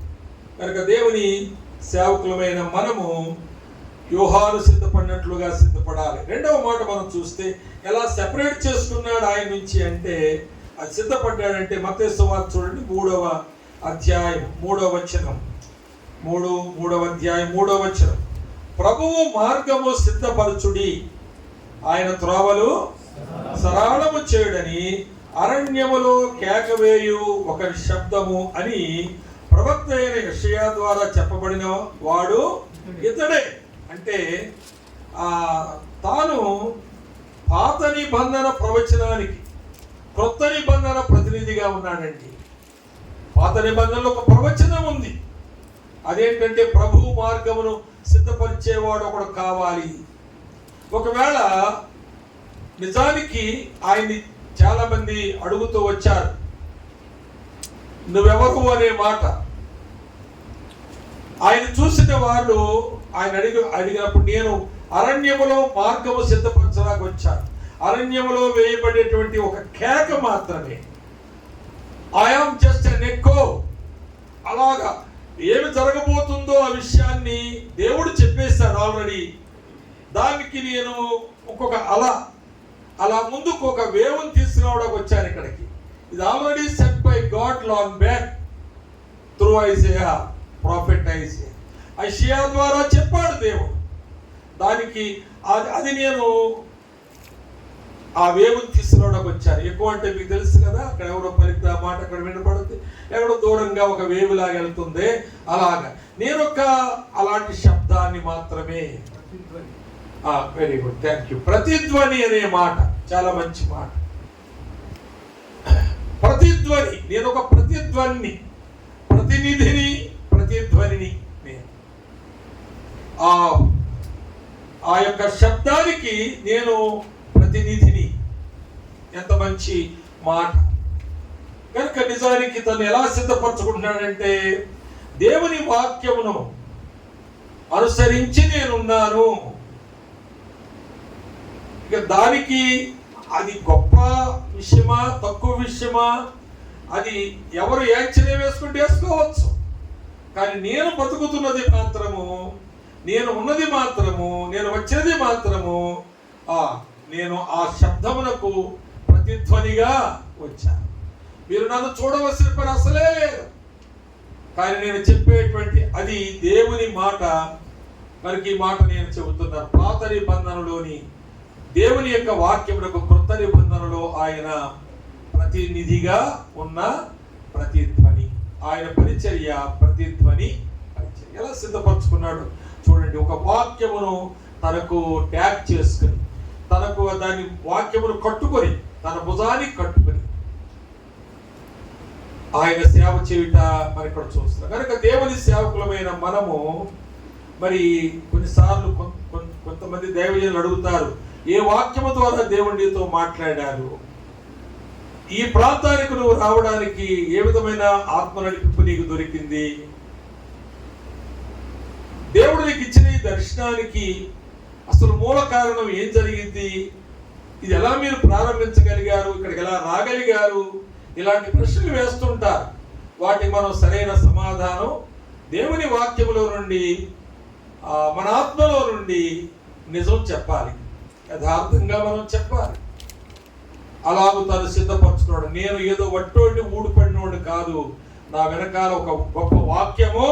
A: కనుక దేవుని సేవకులమైన మనము యోహాను సిద్ధపడినట్లుగా సిద్ధపడాలి. 2వ మాట మనం చూస్తే ఎలా సెపరేట్ చేసుకున్నాడు ఆయన నుంచి అంటే, అది సిద్ధపడ్డాడంటే మత్తయి సువార్త చూడండి 3వ అధ్యాయం 3వ వచనం. 3వ అధ్యాయం 3వ వచనం. ప్రభువు మార్గము సిద్ధపరచుడి, ఆయన త్రోవలు సరళము చేయుడని అరణ్యములో కేకవేయు ఒక శబ్దము అని ప్రవక్త అయిన యెషయా ద్వారా చెప్పబడిన వాడు ఇతడే. అంటే తాను పాత నిబంధన ప్రవచనానికి క్రొత్త నిబంధన ప్రతినిధిగా ఉన్నాడండి. పాత నిబంధనలో ఒక ప్రవచనం ఉంది, అదేంటంటే ప్రభు మార్గమును సిద్ధపరిచేవాడు ఒకడు కావాలి. ఒకవేళ నిజానికి ఆయన్ని చాలా మంది అడుగుతూ వచ్చారు, నువ్వెవరు అనే మాట. ఆయన చూసిన వాళ్ళు ఆయన అడిగినప్పుడు నేను అరణ్యములో మార్గము సిద్ధపరచడానికి వచ్చాను. అరణ్యములో వేయబడేటువంటి ఒక కేక మాత్రమే, I am just an echo. అలాగా ఏమి జరగబోతుందో ఆ విషయాన్ని దేవుడు చెప్పేశాడు ఆల్రెడీ. దానికి నేను ఒక్కొక్క అలా ముందుకు ఒక వేవ్ని తీసుకురావడానికి వచ్చాను ఇక్కడికి. ఇది already set by God long back through Isaiah, prophet Eicher ద్వారా చెప్పాడు దేవుడు. దానికి అది నేను ఆ వేవుని తీసుకురావడానికి వచ్చారు. ఎక్కువ అంటే మీకు తెలుసు కదా, అక్కడ ఎవరో పలికితే ఆ మాట అక్కడ వినపడుతుంది, ఎక్కడో దూరంగా ఒక వేవులాగా వెళ్తుంది. అలాగా నేను అలాంటి శబ్దాన్ని మాత్రమే. Very good, thank you. ప్రతిధ్వని అనే మాట చాలా మంచి మాట. ప్రతిధ్వని, నేను ఒక ప్రతిధ్వని, ప్రతినిధిని, ప్రతిధ్వనిని. నేను ఆ యొక్క శబ్దానికి నేను ప్రతినిధిని. ఎంత మంచి మాట. కనుక నిజానికి తను ఎలా సిద్ధపరచుకుంటున్నాడంటే, దేవుని వాక్యమును అనుసరించి నేనున్నాను. ఇక దానికి అది గొప్ప విషయమా తక్కువ విషయమా అది ఎవరు యాంచనే వేసుకుంటే వేసుకోవచ్చు. కానీ నేను బతుకుతున్నది మాత్రము, నేను ఉన్నది మాత్రము, నేను వచ్చినది మాత్రము నేను ఆ శబ్దమునకు ప్రతిధ్వనిగా వచ్చాను. మీరు నన్ను చూడవలసిన పని అసలే లేదు, కానీ నేను చెప్పేటువంటి అది దేవుని మాట. మనకి ఈ మాట నేను చెబుతున్నాను. పాత నిబంధనలోని దేవుని యొక్క వాక్యములకు క్రొత్త నిబంధనలో ఆయన ప్రతినిధిగా ఉన్న ప్రతిధ్వని. ఆయన పరిచర్య ప్రతిధ్వని పరిచర్య. ఎలా సిద్ధపరచుకున్నాడు చూడండి. ఒక వాక్యమును తనకు ట్యాగ్ చేసుకుని, తనకు దాని వాక్యమును కట్టుకొని, తన భుజానికి కట్టుకొని ఆయన సేవ చేయుట మరి ఇక్కడ చూస్తున్నాం. కనుక దేవుని సేవకులమైన మనము మరి కొన్నిసార్లు కొంతమంది దైవజనులు అడుగుతారు, ఏ వాక్యము ద్వారా దేవుడితో మాట్లాడారు? ఈ ప్రాంతానికి నువ్వు రావడానికి ఏ విధమైన ఆత్మ నడిపింపు నీకు దొరికింది? దేవుడు నీకు ఇచ్చిన ఈ దర్శనానికి అసలు మూల కారణం ఏం జరిగింది? ఇది ఎలా మీరు ప్రారంభించగలిగారు? ఇక్కడికి ఎలా రాగలిగారు? ఇలాంటి ప్రశ్నలు వేస్తుంటారు. వాటికి మనం సరైన సమాధానం దేవుని వాక్యములో నుండి, మన ఆత్మలో నుండి నిజం చెప్పాలి, యథార్థంగా మనం చెప్పాలి. అలాగూ తను సిద్ధపరచుకున్నాడు. నేను ఏదో వట్టోడిని ఊడిపడినోడు కాదు, నా వెనకాల ఒక గొప్ప వాక్యము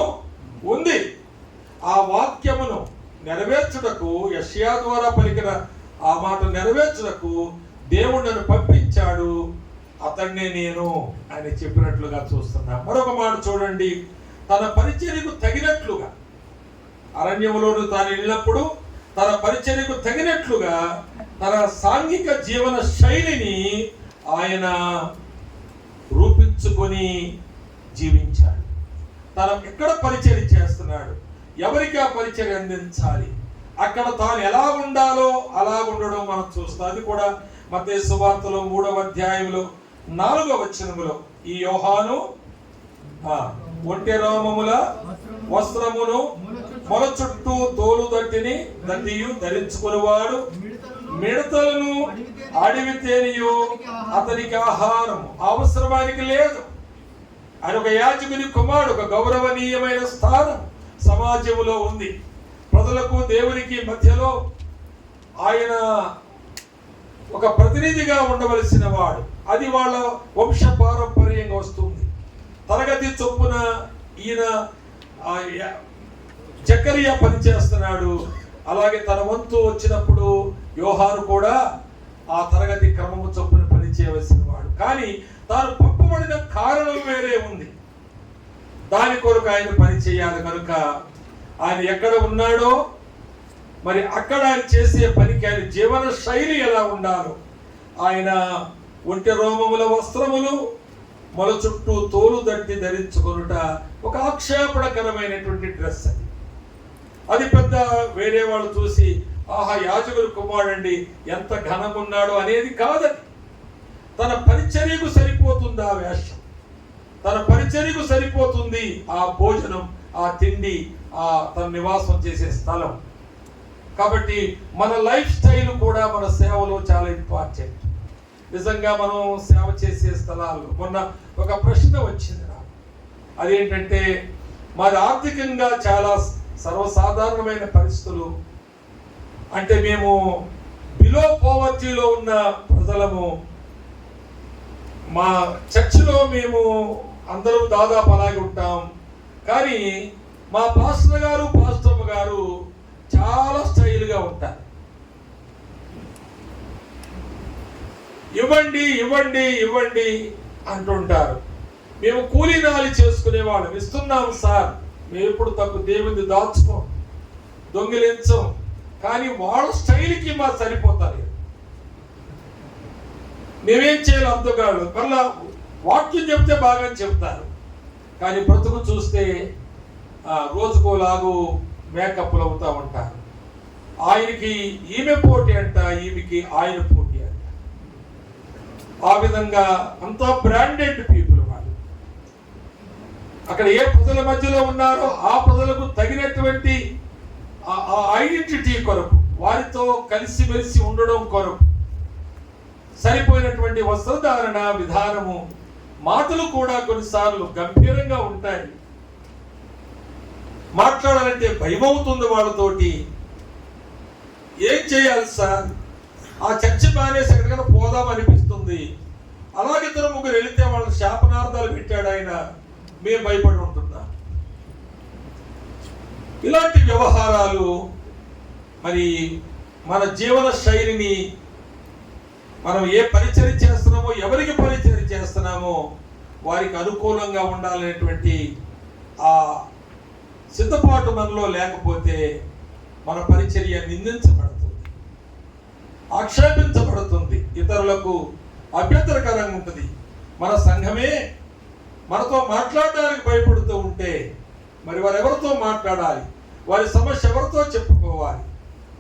A: ఉంది. ఆ వాక్యమును నెరవేర్చుటకు, యెషయా ద్వారా పలికిన ఆ మాట నెరవేర్చుటకు దేవుడు నన్ను పంపించాడు, అతన్నే నేను ఆయన చెప్పినట్లుగా చూస్తున్నా. మరొక మాట చూడండి. తన పరిచర్యకు తగినట్లుగా, అరణ్యములోను తాను వెళ్ళినప్పుడు తన పరిచర్యకు తగినట్లుగా తన సాంఘిక జీవన శైలిని ఆయన రూపించుకొని జీవించాడు. తను ఎక్కడ పరిచర్య చేస్తున్నాడు, ఎవరికి ఆ పరిచర్య అందించాలి, అక్కడ తాను ఎలా ఉండాలో అలా ఉండడం మనం చూస్తాం. అది కూడా మత్తయి సువార్తలో 3వ అధ్యాయంలో 4వ వచనములో ఈ యోహాను ఒంటె రోమముల వస్త్రమును మొల చుట్టూ తోలు దట్టియు ధరించుకునేవాడు, మిడతలను అడవి తేనియు అతనికి ఆహారం అవసరమానికి లేదు. ఆయన ఒక యాజకుని కుమారుడు, ఒక గౌరవనీయమైన స్థానం సమాజంలో ఉంది. ప్రజలకు దేవునికి మధ్యలో ఆయన ఒక ప్రతినిధిగా ఉండవలసిన వాడు. అది వాళ్ళ వంశ పారంపర్యంగా వస్తుంది. తరగతి చొప్పున ఈయన జకరియా పనిచేస్తున్నాడు. అలాగే తన వంతు వచ్చినప్పుడు యోహాను కూడా ఆ తరగతి క్రమము చొప్పున పనిచేయవలసిన వాడు. కానీ తాను పంపబడిన కారణం వేరే ఉంది. దాని కొరకు ఆయన పని చేయాలి. కనుక ఆయన ఎక్కడ ఉన్నాడో మరి అక్కడ ఆయన చేసే పనికి ఆయన జీవన శైలి ఎలా ఉండాలో, ఆయన ఒంటె రోమముల వస్త్రములు మొల చుట్టూ తోలు దట్టి ధరించుకొనుట ఒక ఆక్షేపణకరమైనటువంటి డ్రెస్. అది పెద్ద వేరే వాళ్ళు చూసి ఆహా యాజకుడు కుమారుడండి ఎంత ఘనమున్నాడు అనేది కాదని, తన పరిచర్యకు సరిపోతుంది ఆ వేషం, తన పరిచర్యకు సరిపోతుంది ఆ భోజనం, ఆ తిండి, తన నివాసం చేసే స్థలం. కాబట్టి మన లైఫ్ స్టైల్ కూడా మన సేవలో చాలా ఇంపార్టెంట్. నిజంగా మనం సేవ చేసే స్థలాల్లో మొన్న ఒక ప్రశ్న వచ్చింది నాకు. అదేంటంటే మరి ఆర్థికంగా చాలా సర్వసాధారణమైన పరిస్థితులు, అంటే మేము బిలో పోవర్టీలో ఉన్న ప్రజలము. మా చర్చిలో మేము అందరం దాదాపు అలాగే ఉంటాం. కానీ మా పాస్టర్ గారు పాస్టమ్మ గారు చాలా స్టైల్గా ఉంటారు. ఇవ్వండి ఇవ్వండి ఇవ్వండి అంటుంటారు. మేము కూలీనాలి చేసుకునేవాళ్ళం, ఇస్తున్నాం సార్, మేము ఎప్పుడు తప్పు దేవుని దాచుకోం, దొంగిలించం. కానీ వాళ్ళ స్టైల్కి మా సరిపోతారు. మేమేం చేయాలి అర్థకాడు, మళ్ళా వాక్యం చెప్తే బాగా చెప్తారు, కానీ బ్రతుకు చూస్తే రోజుకోలాగు మేకప్లు అవుతూ ఉంటారు. ఆయనకి ఈమె పోటీ అంట, ఈమెకి ఆయన పోటీ అంట. ఆ విధంగా అంతా బ్రాండెడ్ పీపుల్ వాళ్ళు. అక్కడ ఏ ప్రజల మధ్యలో ఉన్నారో ఆ ప్రజలకు తగినటువంటి ఆ ఐడెంటిటీ కొరకు, వారితో కలిసిమెలిసి ఉండడం కొరకు సరిపోయినటువంటి వస్త్రధారణ విధానము, మాటలు కూడా కొన్నిసార్లు గంభీరంగా ఉంటాయి. మాట్లాడాలంటే భయమవుతుంది వాళ్ళతోటి. ఏం చేయాలి సార్, ఆ చర్చ మానేసి ఎక్కడికైనా పోదాం అనిపిస్తుంది. అలాగే ఇద్దరు ముగ్గురు వెళితే వాళ్ళకి శాపనార్థాలు పెట్టాడు ఆయన, మేము భయపడి ఉంటున్నాం. ఇలాంటి వ్యవహారాలు మరి మన జీవన శైలిని, మనం ఏ పరిచయం చేస్తున్నామో, ఎవరికి పరిచయం చేస్తున్నామో వారికి అనుకూలంగా ఉండాలనేటువంటి ఆ సిద్ధపాటు మనలో లేకపోతే మన పరిచర్య నిందించబడుతుంది, ఆక్షేపించబడుతుంది, ఇతరులకు అభ్యంతరకరంగా ఉంటుంది. మన సంఘమే మనతో మాట్లాడడానికి భయపడుతూ ఉంటే మరి వారు ఎవరితో మాట్లాడాలి, వారి సమస్య ఎవరితో చెప్పుకోవాలి,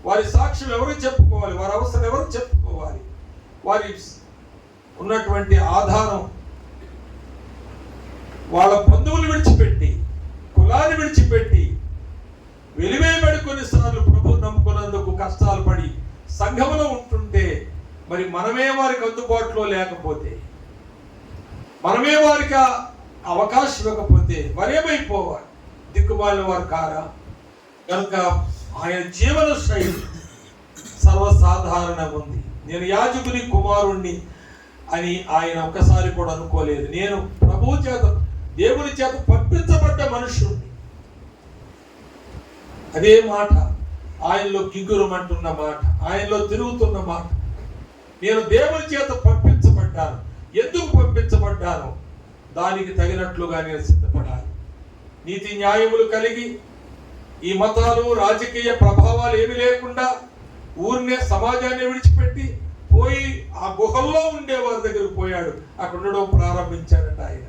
A: వారి సాక్ష్యం ఎవరు చెప్పుకోవాలి, వారి అవసరం ఎవరు చెప్పుకోవాలి, వారి ఉన్నటువంటి ఆధారం వాళ్ళ బంధువులు విడిచిపెట్టి, కులాన్ని విడిచిపెట్టి వెలివేయబడి కొన్నిసార్లు ప్రభు నమ్ముకున్నందుకు కష్టాలు పడి సంఘంలో ఉంటుంటే మరి మనమే వారికి అందుబాటులో లేకపోతే, మనమే వారికి అవకాశం ఇవ్వకపోతే మరేమైపోవాలి, దిక్కుమాలిన వారు కారా? కనుక ఆయన జీవన శైలి సర్వసాధారణంగా ఉంది. నేను యాజకుని కుమారుణ్ణి అని ఆయన ఒక్కసారి కూడా అనుకోలేదు. నేను ప్రభు చేత, దేవుని చేత పంపించబడ్డ మనుషుణ్ణి. అదే మాట ఆయనలో గిగ్గురమంటున్న మాట, ఆయనలో తిరుగుతున్న మాట. నేను దేవుని చేత పంపించబడ్డాను. ఎందుకు పంపించబడ్డాను? దానికి తగినట్లుగా నేను సిద్ధపడాలి. నీతి న్యాయములు కలిగి, ఈ మతాలు రాజకీయ ప్రభావాలు ఏమి లేకుండా ఊరినే సమాజాన్ని విడిచిపెట్టి పోయి ఆ గుహల్లో ఉండే వారి దగ్గరకు పోయాడు. అక్కడ ఉండడం ప్రారంభించాడట ఆయన.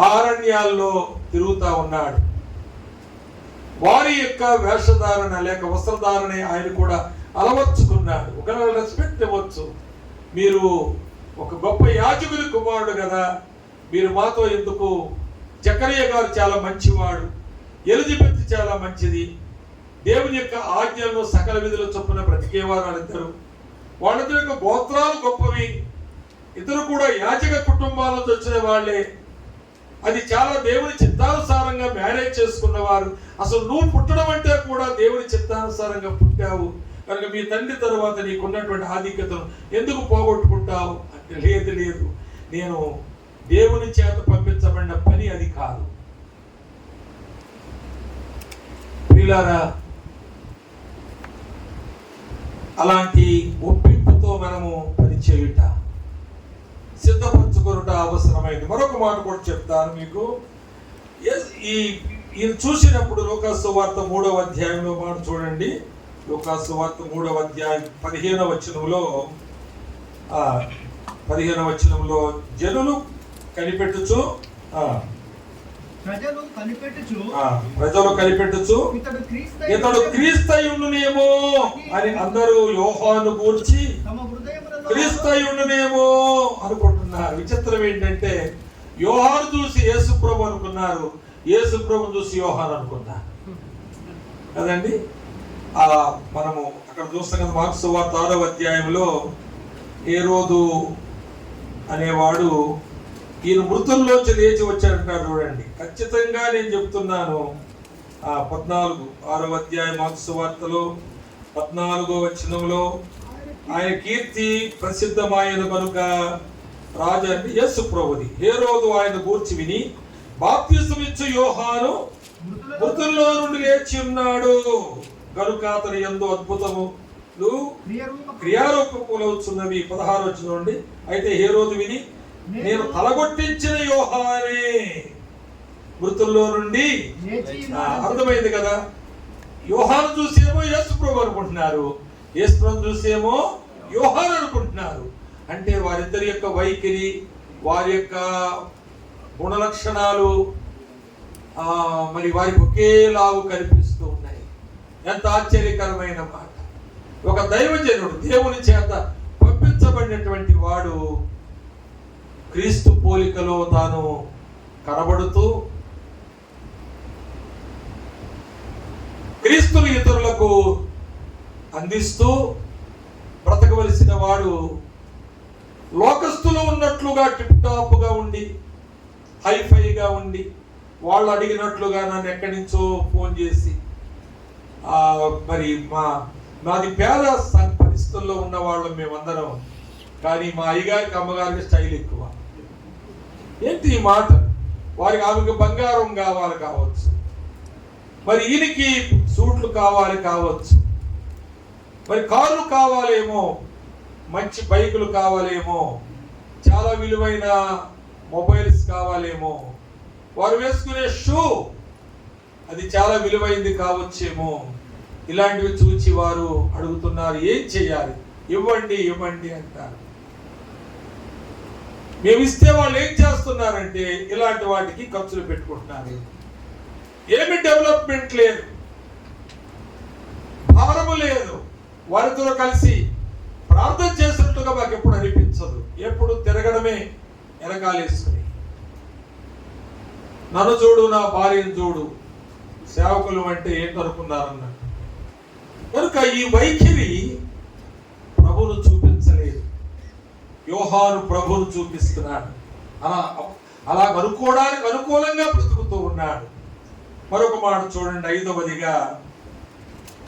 A: అరణ్యాల్లో తిరుగుతా ఉన్నాడు. వారి యొక్క వేషధారణ లేక వస్త్రధారణ ఆయన కూడా అలవర్చుకున్నాడు. ఒకవేళ రెస్పెక్ట్ ఇవ్వచ్చు, మీరు ఒక గొప్ప యాజకుని కుమారుడు కదా, మీరు మాతో ఎందుకు? జకరియా గారు చాలా మంచివాడు, ఎలిజబెత్ చాలా మంచిది, దేవుని యొక్క ఆజ్ఞలను సకల విధుల చొప్పున బ్రతికేవారు వాళ్ళిద్దరు. వాళ్ళిద్దరు యొక్క గోత్రాలు గొప్పవి, ఇద్దరు కూడా యాజక కుటుంబాలకు వచ్చిన వాళ్ళే. అది చాలా దేవుని చిత్తానుసారంగా మ్యారేజ్ చేసుకున్నవారు. అసలు నువ్వు పుట్టడం అంటే కూడా దేవుని చిత్తానుసారంగా పుట్టావు కనుక మీ తండ్రి తరువాత నీకున్నటువంటి ఆధిక్యతను ఎందుకు పోగొట్టుకుంటావు అంటే, లేదు లేదు, నేను దేవుని చేత పంపించబడిన పని అది కాదు. ప్రియులారా, అలాంటి ఒప్పింపుతో మనము పని చేయుట, సిద్ధపరచుకొనుట అవసరమైంది. మరొక మాట కూడా చెప్తాను మీకు. ఈయన చూసినప్పుడు లూకాసు వార్త 3వ అధ్యాయంలో మాట చూడండి. లూకాసు వార్త 3వ అధ్యాయం 15వ వచనంలో, 15వ వచనంలో జనులు కనిపెట్టుచు,
B: ప్రజలు
A: కనిపెట్టుచు ఇతడు క్రీస్తయుడునేమో అని అందరూ యోహాను గూర్చి క్రీస్తయుడునేమో అనుకుంటున్నారు. విచిత్రం ఏంటంటే, యోహాను చూసి యేసు ప్రభు అనుకున్నారు, యేసు ప్రభు చూసి యోహాను అనుకున్నారు కదండి. మనము అక్కడ చూస్తాం కదా, మార్కు సువార్త 6వ అధ్యాయంలో హేరోదు అనేవాడు ఈయన మృతుల్లోంచి లేచి వచ్చాడంటాడు. చూడండి, ఖచ్చితంగా నేను చెప్తున్నాను. 6వ అధ్యాయం మార్కు సువార్తలో 14వ వచనంలో, ఆయన కీర్తి ప్రసిద్ధమైన కనుక రాజు అంటే యేసు ప్రభుది. హేరోదు ఆయన గూర్చి విని బాప్తిసం ఇచ్చు యోహాను మృతుల్లో నుండి లేచి ఉన్నాడు కనుక అతని యందు అద్భుతము క్రియారూపములవుతున్నవి. 16 వచనం నుండి, అయితే హేరోదు విని, నేను తలగొట్టించిన యోహానే మృతుల్లో నుండి. అర్థమైంది కదా. యోహాను చూసేమో యేసు ప్రభు అనుకుంటున్నారు, యేసు ప్రభు చూసేమో యోహాను అనుకుంటున్నారు. అంటే వారిద్దరి యొక్క వైఖరి, వారి యొక్క గుణలక్షణాలు మరి వారికి ఒకేలాగు కనిపిస్తూ ఉన్నాయి. ఎంత ఆశ్చర్యకరమైన మాట. ఒక దైవజనుడు, దేవుని చేత పంపించబడినటువంటి వాడు క్రీస్తు పోలికలో తాను కనబడుతూ క్రీస్తును ఇతరులకు అందిస్తూ బ్రతకవలసిన వాడు లోకస్తులు ఉన్నట్లుగా టిప్ టాప్గా ఉండి, హైఫైగా ఉండి, వాళ్ళు అడిగినట్లుగా నన్ను ఎక్కడి నుంచో ఫోన్ చేసి మరి మాది పేద పరిస్థితుల్లో ఉన్న వాళ్ళం మేమందరం, కానీ మా అయ్యగారికి అమ్మగారికి స్టైల్ ఎక్కువ. ఏంటి ఈ మాట? వారికి ఆమెకు బంగారం కావాలి కావచ్చు, మరి ఈయనకి సూట్లు కావాలి కావచ్చు, మరి కార్లు కావాలేమో, మంచి బైకులు కావాలేమో, చాలా విలువైన మొబైల్స్ కావాలేమో, వారు వేసుకునే షూ అది చాలా విలువైంది కావచ్చేమో. ఇలాంటివి చూచి వారు అడుగుతున్నారు, ఏం చేయాలి? ఇవ్వండి ఇవ్వండి అంటారు. మేము ఇస్తే వాళ్ళు ఏం చేస్తున్నారంటే ఇలాంటి వాటికి ఖర్చులు పెట్టుకుంటున్నారు. ఏమి డెవలప్మెంట్ లేదు, భారము లేదు. వారితో కలిసి ప్రార్థన చేసినట్టుగా మాకు ఎప్పుడు అనిపించదు. ఎప్పుడు తిరగడమే వెనకాలేసుకుని, నన్ను చూడు నా భార్యను చూడు, సేవకులు అంటే ఏంటనుకున్నారన్నట్టు. కనుక ఈ వైఖరి ప్రభువును చూపించలేదు. యోహాను ప్రభువును చూపిస్తున్నాడు. అలా అనుకోవడానికి అనుకూలంగా బ్రతుకుతూ ఉన్నాడు. మరొక మాట చూడండి, 5వదిగా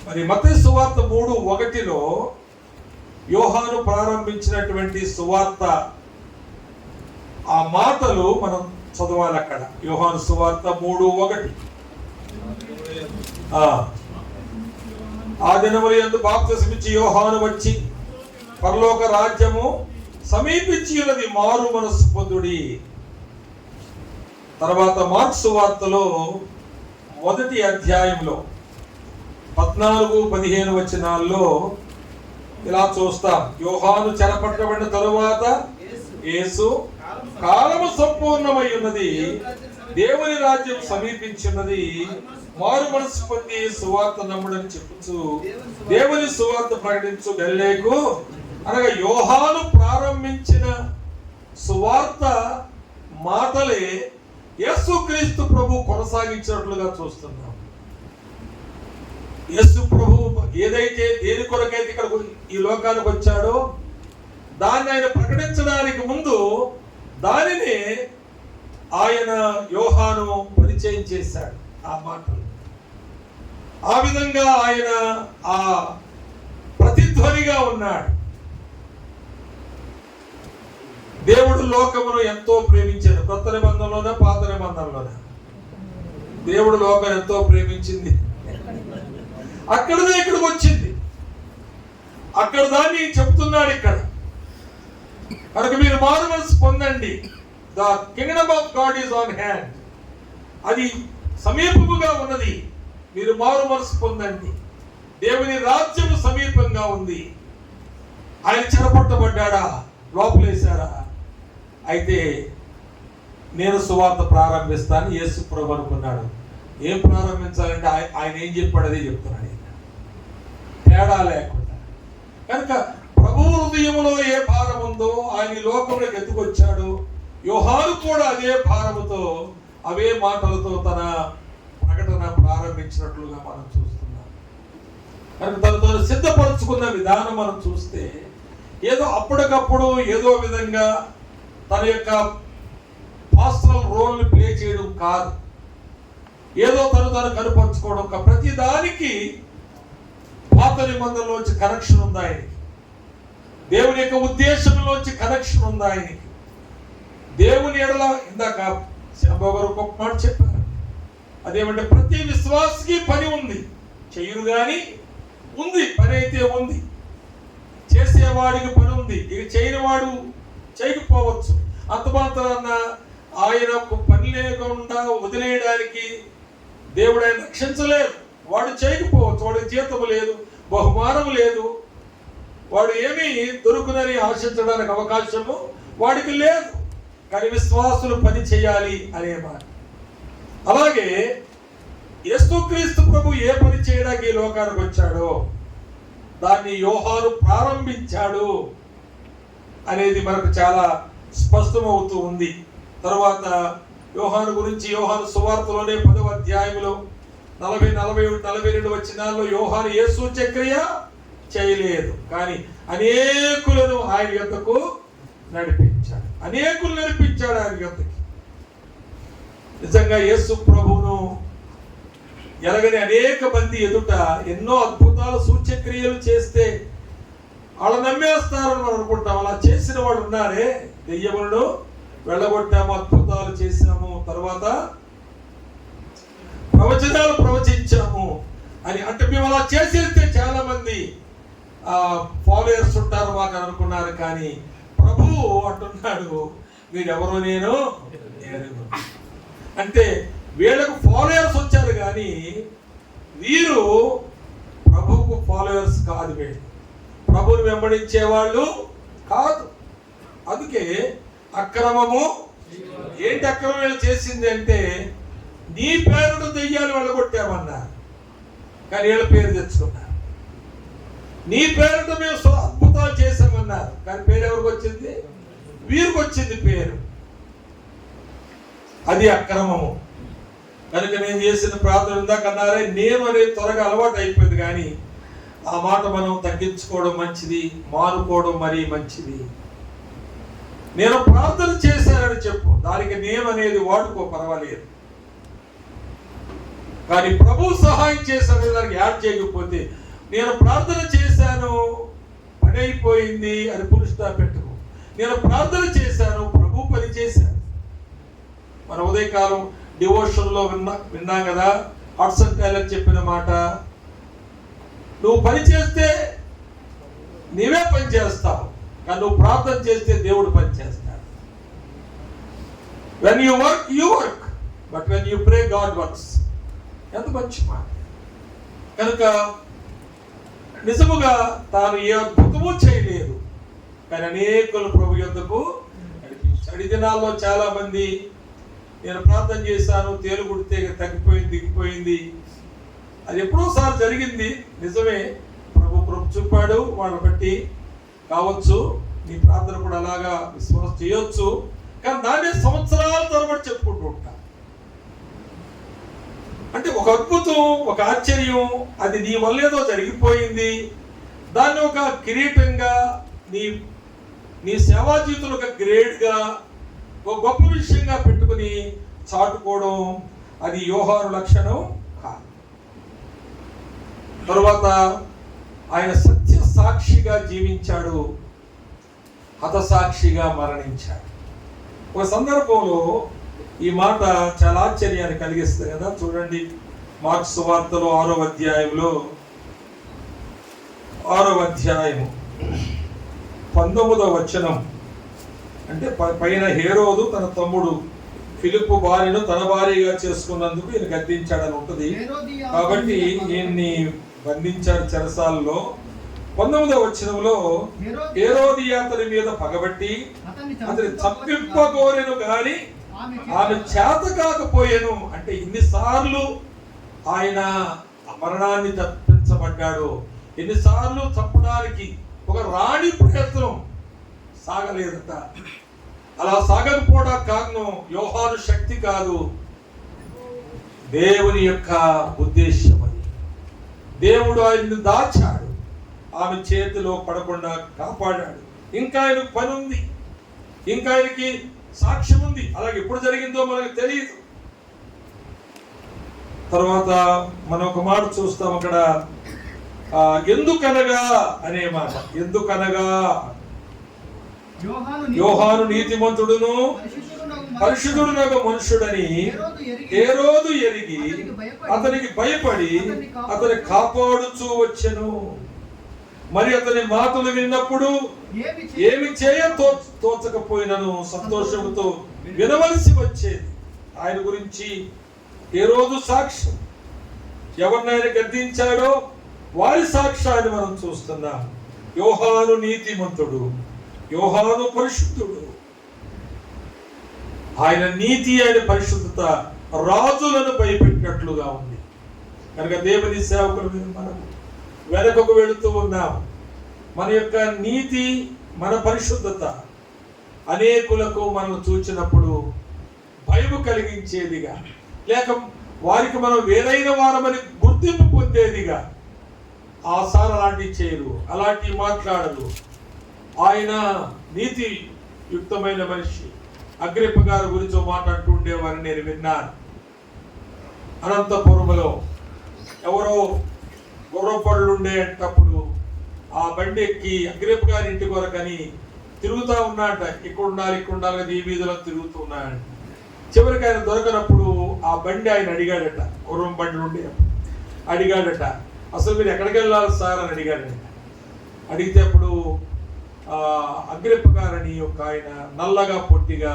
A: మరి మత్తయి సువార్త 3:1 యోహాను ప్రారంభించినటువంటి సువార్త, ఆ మాటలు మనం చదవాలి అక్కడ. యోహాను సువార్త 3:1, ఆ దినముల యందు బాప్తిసమిచ్చి యోహాను వచ్చి, పరలోక రాజ్యము సమీపించి ఉన్నది, మారు మనస్సు పొందుడి. తర్వాత మార్కు సువార్తలో 1వ అధ్యాయంలో 14-15 వచనాల్లో ఇలా చూస్తాం. యోహాను చెరపట్టబడిన తరువాత యేసు, కాలము సంపూర్ణమై ఉన్నది, దేవుని రాజ్యం సమీపించున్నది, మారు మనసు పొంది సువార్త నమ్ముడని చెప్పుచు దేవుని సువార్త ప్రకటించు గలిలేకు, అనగా యోహాను ప్రారంభించిన సువార్త మాటలే యేసుక్రీస్తు ప్రభు కొనసాగించినట్లుగా చూస్తున్నాం. యేసు ప్రభు ఏదైతే దేని కొరకైతే ఇక్కడ ఈ లోకానికి వచ్చాడో దాన్ని ఆయన ప్రకటించడానికి ముందు దానిని ఆయన యోహాను పరిచయం చేశాడు. ఆ మాటలు ఆ విధంగా ఆయన ఆ ప్రతిధ్వనిగా ఉన్నాడు. దేవుడు లోకమును ఎంతో ప్రేమించాడు. కొత్త నిబంధనలోనే పాత నిబంధనలోనే దేవుడు లోకం ఎంతో ప్రేమించింది. అక్కడనే ఇక్కడికి వచ్చింది. అక్కడ దాన్ని చెప్తున్నాడు ఇక్కడ. కనుక మీరు మారు మనసు పొందండి. The Kingdom of God is on hand. అది సమీపముగా ఉన్నది. మీరు మారు మనసు పొందండి. దేవుని రాజ్యము సమీపంగా ఉంది. ఆయన చెరపట్టబడ్డాడా? లోపలేశారా? అయితే నేను సువార్త ప్రారంభిస్తాను యేసు ప్రభు అనుకున్నాడు. ఏం ప్రారంభించాలంటే ఆయన ఏం చెప్పాడు అదే చెప్తున్నాడు. తేడా లేకుండా. కనుక ప్రభు హృదయంలో ఏ భారం ఉందో ఆయన లోకంలోకి ఎత్తుకొచ్చాడు. యోహాను కూడా అదే భారముతో అవే మాటలతో తన ప్రకటన ప్రారంభించినట్లుగా మనం చూస్తున్నాం. కనుక తను సిద్ధపరుచుకున్న విధానం మనం చూస్తే ఏదో అప్పటికప్పుడు ఏదో విధంగా తన యొక్క పాస్టరల్ రోల్ని ప్లే చేయడం కాదు. ఏదో తను కనుపరుచుకోవడం కాదు. ప్రతి దానికి పాత నిబంధనలోంచి కనెక్షన్ ఉంది ఆయనకి. దేవుని యొక్క ఉద్దేశంలోంచి కనెక్షన్ ఉంది ఆయనకి. దేవుని ఎడల ఇందాక శ్యాంబాబు గారు ఒక మాట చెప్పారు. అదేమంటే ప్రతి విశ్వాసకి పని ఉంది. చెయ్యరు కానీ ఉంది, పని అయితే ఉంది. చేసేవాడికి పని ఉంది, ఇక చేయని వాడు చేయకపోవచ్చు. అంత మాత్రాన ఆయనకు పని లేకుండా వదిలేయడానికి దేవుడు ఆయన రక్షించలేదు. వాడు చేయకపోవచ్చు, వాడికి జీతం లేదు, బహుమానం లేదు, వాడు ఏమీ దొరుకునని ఆశించడానికి అవకాశము వాడికి లేదు. కానీ విశ్వాసులు పని చేయాలి అనే మాట. అలాగే యేసుక్రీస్తు ప్రభు ఏ పని చేయడానికి ఈ లోకానికి వచ్చాడో దాన్ని యోహాను ప్రారంభించాడు అనేది మనకు చాలా స్పష్టమవుతూ ఉంది. తర్వాత యోహాను గురించి యోహాను సువార్తలోనే 10వ అధ్యాయంలో 40-42 వచనాల్లో యోహాను ఏ సూచక్రియ చేయలేదు, కానీ అనేకులను ఆయన యొద్దకు నడిపించాడు. అనేకులు నడిపించాడు ఆయన యొద్దకి. నిజంగా యేసు ప్రభువును ఎలాగని అనేక మంది ఎదుట ఎన్నో అద్భుతాలు సూచక్రియలు చేస్తే వాళ్ళు నమ్మేస్తారని మనం అనుకుంటాం. అలా చేసిన వాళ్ళు ఉన్నారే, దెయ్యములను వెళ్ళగొట్టాము, అద్భుతాలు చేశాము, తర్వాత ప్రవచనాలు ప్రవచించాము అని అంటే మేము అలా చేసేస్తే చాలా మంది ఫాలోయర్స్ ఉంటారు మాకు అనుకున్నారు. కానీ ప్రభువు అంటున్నాడు, మీరెవరో నేను ఎరుగను. అంటే వీళ్ళకు ఫాలోయర్స్ వచ్చారు కానీ వీరు ప్రభువుకు ఫాలోయర్స్ కాదు, వీళ్ళు ప్రభువుని వెంబడించే వాళ్ళు కాదు. అందుకే అక్రమము ఏంటి అక్రమం వీళ్ళు చేసింది అంటే నీ పేరును దెయ్యాలు వెళ్ళగొట్టామన్నారు, కానీ వీళ్ళ పేరు తెచ్చుకున్నారు. నీ పేరుతో మేము అద్భుతాలు చేశామన్నారు, కానీ పేరు ఎవరికి వచ్చింది? వీరికి వచ్చింది పేరు. అది అక్రమము. కనుక నేను చేసిన ప్రార్థన ఇందాకన్నారే, నేను అనేది త్వరగా అలవాటు అయిపోయింది, కానీ ఆ మాట మనం తగ్గించుకోవడం మంచిది, మానుకోవడం మరీ మంచిది. నేను ప్రార్థన చేశానని చెప్పు, దానికి నేను అనేది వాడుకో, పర్వాలేదు. కానీ ప్రభు సహాయం చేశాను దానికి యాడ్ చేయకపోతే నేను ప్రార్థన చేశాను పని అయిపోయింది అని ఫుల్ స్టాప్ పెట్టుకో. నేను ప్రార్థన చేశాను, ప్రభు పని చేశాను. మన ఉదయకాలం డివోషన్లో విన్నాం కదా, హడ్సన్ టైలర్ చెప్పిన మాట, నువ్వు పని చేస్తే నీవే పని చేస్తావు, కానీ నువ్వు ప్రార్థన చేస్తే దేవుడు పని చేస్తాడు. When you work you work, but when you pray God works. ఎంత మంచి మాట. కనుక నిజముగా తాను ఏ అద్భుతము చేయలేదు, కానీ అనేకులు ప్రభు యొద్దకు నడిపించాడు. ఈ దినాల్లో చాలా మంది నేను ప్రార్థన చేశాను, తేలు కుడితే తగ్గిపోయింది, దిగిపోయింది, అది ఎప్పుడోసారి జరిగింది నిజమే, ప్రభు చూపాడు, వాళ్ళని బట్టి కావచ్చు. నీ ప్రార్థన కూడా అలాగా విశ్వాసం చేయొచ్చు, కానీ దాన్ని సంవత్సరాల తరబడి చెప్పుకుంటూ ఉంటా. అంటే ఒక అద్భుతం, ఒక ఆశ్చర్యం, అది నీ వల్ల ఏదో జరిగిపోయింది, దాన్ని ఒక కిరీటంగా నీ సేవా జీవితంలో ఒక గ్రేడ్గా, ఒక గొప్ప విషయంగా పెట్టుకుని చాటుకోవడం అది యోహాను లక్షణం కాదు. తరువాత ఆయన సత్య సాక్షిగా జీవించాడు, హతసాక్షిగా మరణించాడు. ఒక సందర్భంలో ఈ మాట చాలా ఆశ్చర్యాన్ని కలిగిస్తుంది కదా. చూడండి, మార్కు సువార్తలో 6వ అధ్యాయంలో 6వ అధ్యాయము 19వ వచనం. అంటే పైన హేరోదు తన తమ్ముడు ఫిలిప్పు భార్యను తన భార్యగా చేసుకున్నందుకు ఈయన గద్దించాడని ఉంటుంది. కాబట్టి ఈయన్ని బంధించాడు చెరసాలలో. 19వ వచనంలో హేరోదియ అతని మీద పగబట్టి అతని చంపింపగోరెను గాని ఆమె చేత కాకపోయాను. అంటే ఇన్నిసార్లు ఆయన మరణాన్ని తప్పించబడ్డాడు, ఎన్నిసార్లు చంపడానికి ఒక రాణి ప్రయత్నం సాగలేదట. అలా సాగకపోవడానికి కారణం యోహాను శక్తి కాదు, దేవుని యొక్క ఉద్దేశం. అది దేవుడు ఆయన్ని దాచాడు, ఆమె చేతిలో పడకుండా కాపాడాడు. ఇంకా ఆయనకు పని ఉంది, ఇంకా ఆయనకి సాక్ష్యం ఉంది. అలాగే ఎప్పుడు జరిగిందో మనకు తెలియదు. తర్వాత మనం ఒక మాట చూస్తాం అక్కడ, ఎందుకనగా అనే మాట. ఎందుకనగా యోహాను నీతిమంతుడును పరిశుద్ధుడునగు మనుషుడని హేరోదు ఎరిగి అతనికి భయపడి అతని కాపాడుచూ వచ్చెను. మరి అతని మాటలు విన్నప్పుడు ఏమి తోచకపోయినను సంతోషంతో వినవలసి వచ్చేది. ఆయన గురించి ఏ రోజు సాక్ష్యం, ఎవరినైనా గద్దించాడో వారి సాక్ష్యాన్ని మనం చూస్తున్నాం. యోహాను నీతిమంతుడు, యోహాను పరిశుద్ధుడు. ఆయన నీతి, ఆయన పరిశుద్ధత రాజులను భయపెట్టినట్లుగా ఉంది. కనుక దేవుని సేవకులు మనం వెనకకు వెళుతూ ఉన్నాం. మన యొక్క నీతి, మన పరిశుద్ధత అనేకులకు మనం చూచినప్పుడు భయము కలిగించేదిగా, లేక వారికి మనం వేరైన వారమని గుర్తింపు పొందేదిగా. ఆ సార్ అలాంటివి చేయరు, అలాంటివి మాట్లాడరు. ఆయన నీతి యుక్తమైన మనిషి. అగ్రిప్ప గారి గురించి మాట్లాడుతూ ఉండేవారిని నేను విన్నాను. అనంతపురంలో ఎవరో గుర్రపళ్ళు ఉండేటప్పుడు ఆ బండి ఎక్కి అగ్రిప్ప గారి ఇంటి కొరకని తిరుగుతూ ఉన్నాడట. ఇక్కడ ఉండాలి ఈ వీధిలో తిరుగుతూ ఉన్నాడు. చివరికి ఆయన దొరకనప్పుడు ఆ బండి ఆయన అడిగాడట, గుర్రం బండి ఉండే అడిగాడట, అసలు మీరు ఎక్కడికి వెళ్ళాలి సార్ అని అడిగాడట. అడిగితే అప్పుడు అగ్రిప్ప గారని ఒక ఆయన నల్లగా పొట్టిగా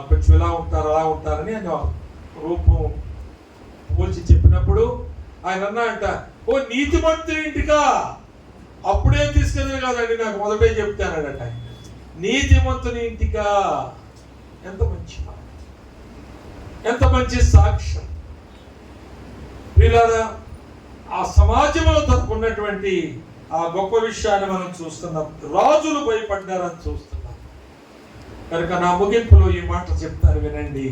A: కొంచెం ఇలా ఉంటారు అలా ఉంటారని ఆయన రూపం పోల్చి చెప్పినప్పుడు ఆయన అన్నాడంట, ఓ నీతిమంతుని ఇంటికా, అప్పుడే తీసుకెళ్ళి కాదండి నాకు మొదటే చెప్తానడట. నీతిమంతుని ఇంటికా, ఎంత మంచి మాట, ఎంత మంచి సాక్ష్యం. వీళ్ళ ఆ సమాజంలో తనకున్నటువంటి ఆ గొప్ప విషయాన్ని మనం చూస్తున్నాం. రాజులు భయపడ్డారని చూస్తున్నాం. కనుక నా ముగింపులో ఈ మాట చెప్తారు, వినండి.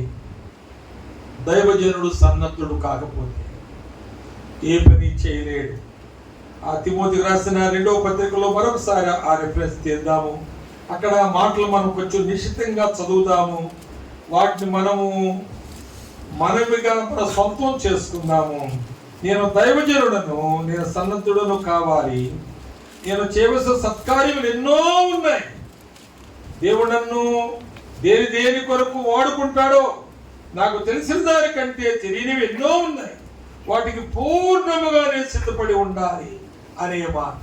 A: దైవజనుడు సన్నద్ధుడు కాకపోతే ఏ పని చేయలేడు. ఆ తిమోతికి రాసిన 2వ పత్రికలో మరొకసారి ఆ రిఫరెన్స్ తీద్దాము. అక్కడ మాటలు మనం కొంచెం నిశ్చితంగా చదువుతాము. వాటిని మనవిగా మన సొంతం చేసుకుందాము. నేను దైవజనుడను, నేను సన్నద్ధుడను కావాలి. నేను చేయవలసిన సత్కార్యములు ఎన్నో ఉన్నాయి. దేవుడు నన్ను దేని కొరకు వాడుకుంటాడో నాకు తెలిసిన దానికంటే తెలియనివి ఎన్నో ఉన్నాయి. వాటికి పూర్ణముగా నేను సిద్ధపడి ఉండాలి అనే మాట.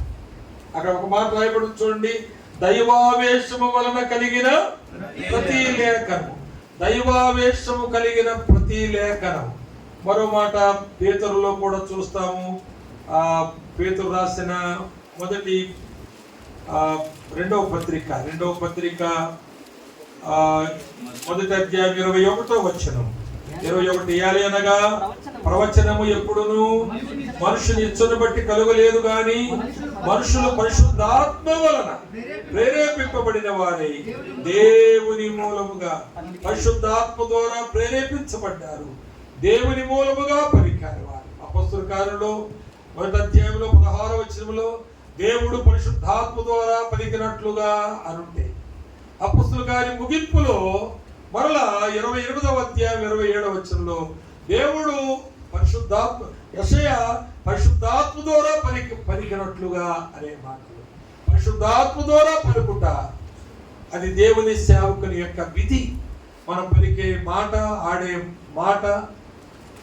A: అక్కడ ఒక మాట రాయబడి చూడండి, దైవావేశము వలన కలిగిన ప్రతి లేఖనము. దైవావేశము కలిగిన ప్రతి లేఖనము. మరో మాట పేతురులో కూడా చూస్తాము. పేతురు రాసిన రెండవ పత్రిక మొదటి అధ్యాయం 21వ వచనం. 21 ఏలి అనగా ప్రవచనము ఎప్పుడును మనుషుని ఇచ్చును బట్టి కలుగలేదు గాని మనుషులు పరిశుద్ధాత్మ వలన ప్రేరేపింపబడిన వారై దేవుని మూలముగా పరిశుద్ధాత్మ ద్వారా ప్రేరేపించబడ్డారు. దేవుని మూలముగా పలికారు వారు. అపొస్తలుల కార్యములు మొదటి అధ్యాయంలో 16వ వచనంలో దేవుడు పరిశుద్ధాత్మ ద్వారా పలికినట్లుగా అనుంటే, అపొస్తలుల కార్యం ముగింపులో మరలా 28వ అధ్యాయం 27వ వచనంలో దేవుడు యెషయా పరిశుద్ధాత్మ ద్వారా పలికినట్లుగా అనే మాటలు. పరిశుద్ధాత్మ ద్వారా పలుకుట అది దేవుని సేవకుని యొక్క విధి. మనం పలికే మాట, ఆడే మాట,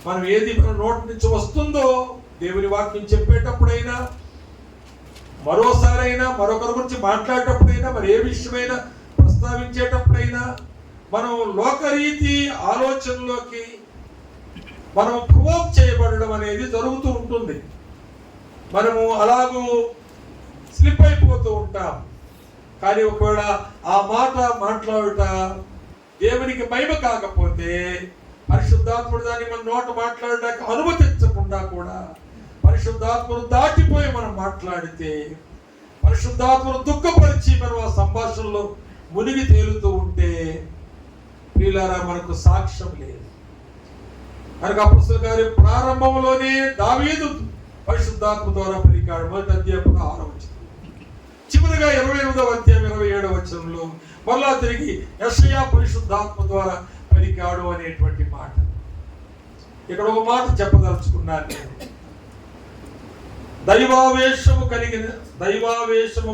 A: మనం ఏది మన నోటి నుంచి వస్తుందో దేవుని వాక్యం చెప్పేటప్పుడైనా, మరోసారైనా, మరొకరి గురించి మాట్లాడేటప్పుడైనా, మరి ఏ విషయమైనా ప్రస్తావించేటప్పుడైనా మనం లోకరీతి ఆలోచనలోకి మనం ప్రవోక్ చేయబడడం అనేది జరుగుతూ ఉంటుంది. మనము అలాగూ స్లిప్ అయిపోతూ ఉంటాం. కానీ ఒకవేళ ఆ మాట మాట్లాడుట దేవునికి మహిమ కాకపోతే, పరిశుద్ధాత్ముడు దాన్ని మన నోట మాట్లాడడానికి అనుమతించకుండా కూడా పరిశుద్ధాత్మను దాటిపోయి మనం మాట్లాడితే, పరిశుద్ధాత్మను దుఃఖపరిచి మనం ఆ సంభాషణలో మునిగి తేలుతూ ఉంటే ప్రియులారా మనకు సాక్ష్యం లేదు. కనుక అపొస్తలుల కార్యం ప్రారంభంలోనే దావీదు పరిశుద్ధాత్మ ద్వారా పలికాడు. మొదటి అధ్యాయం 16వ వచనం. చివరిగా 28వ అధ్యాయం 27వ వచనంలో మళ్ళా తిరిగి యెషయా పరిశుద్ధాత్మ ద్వారా పలికాడు అనేటువంటి మాట. ఇక్కడ ఒక మాట చెప్పదలుచుకున్నాను నేను. దైవావేశము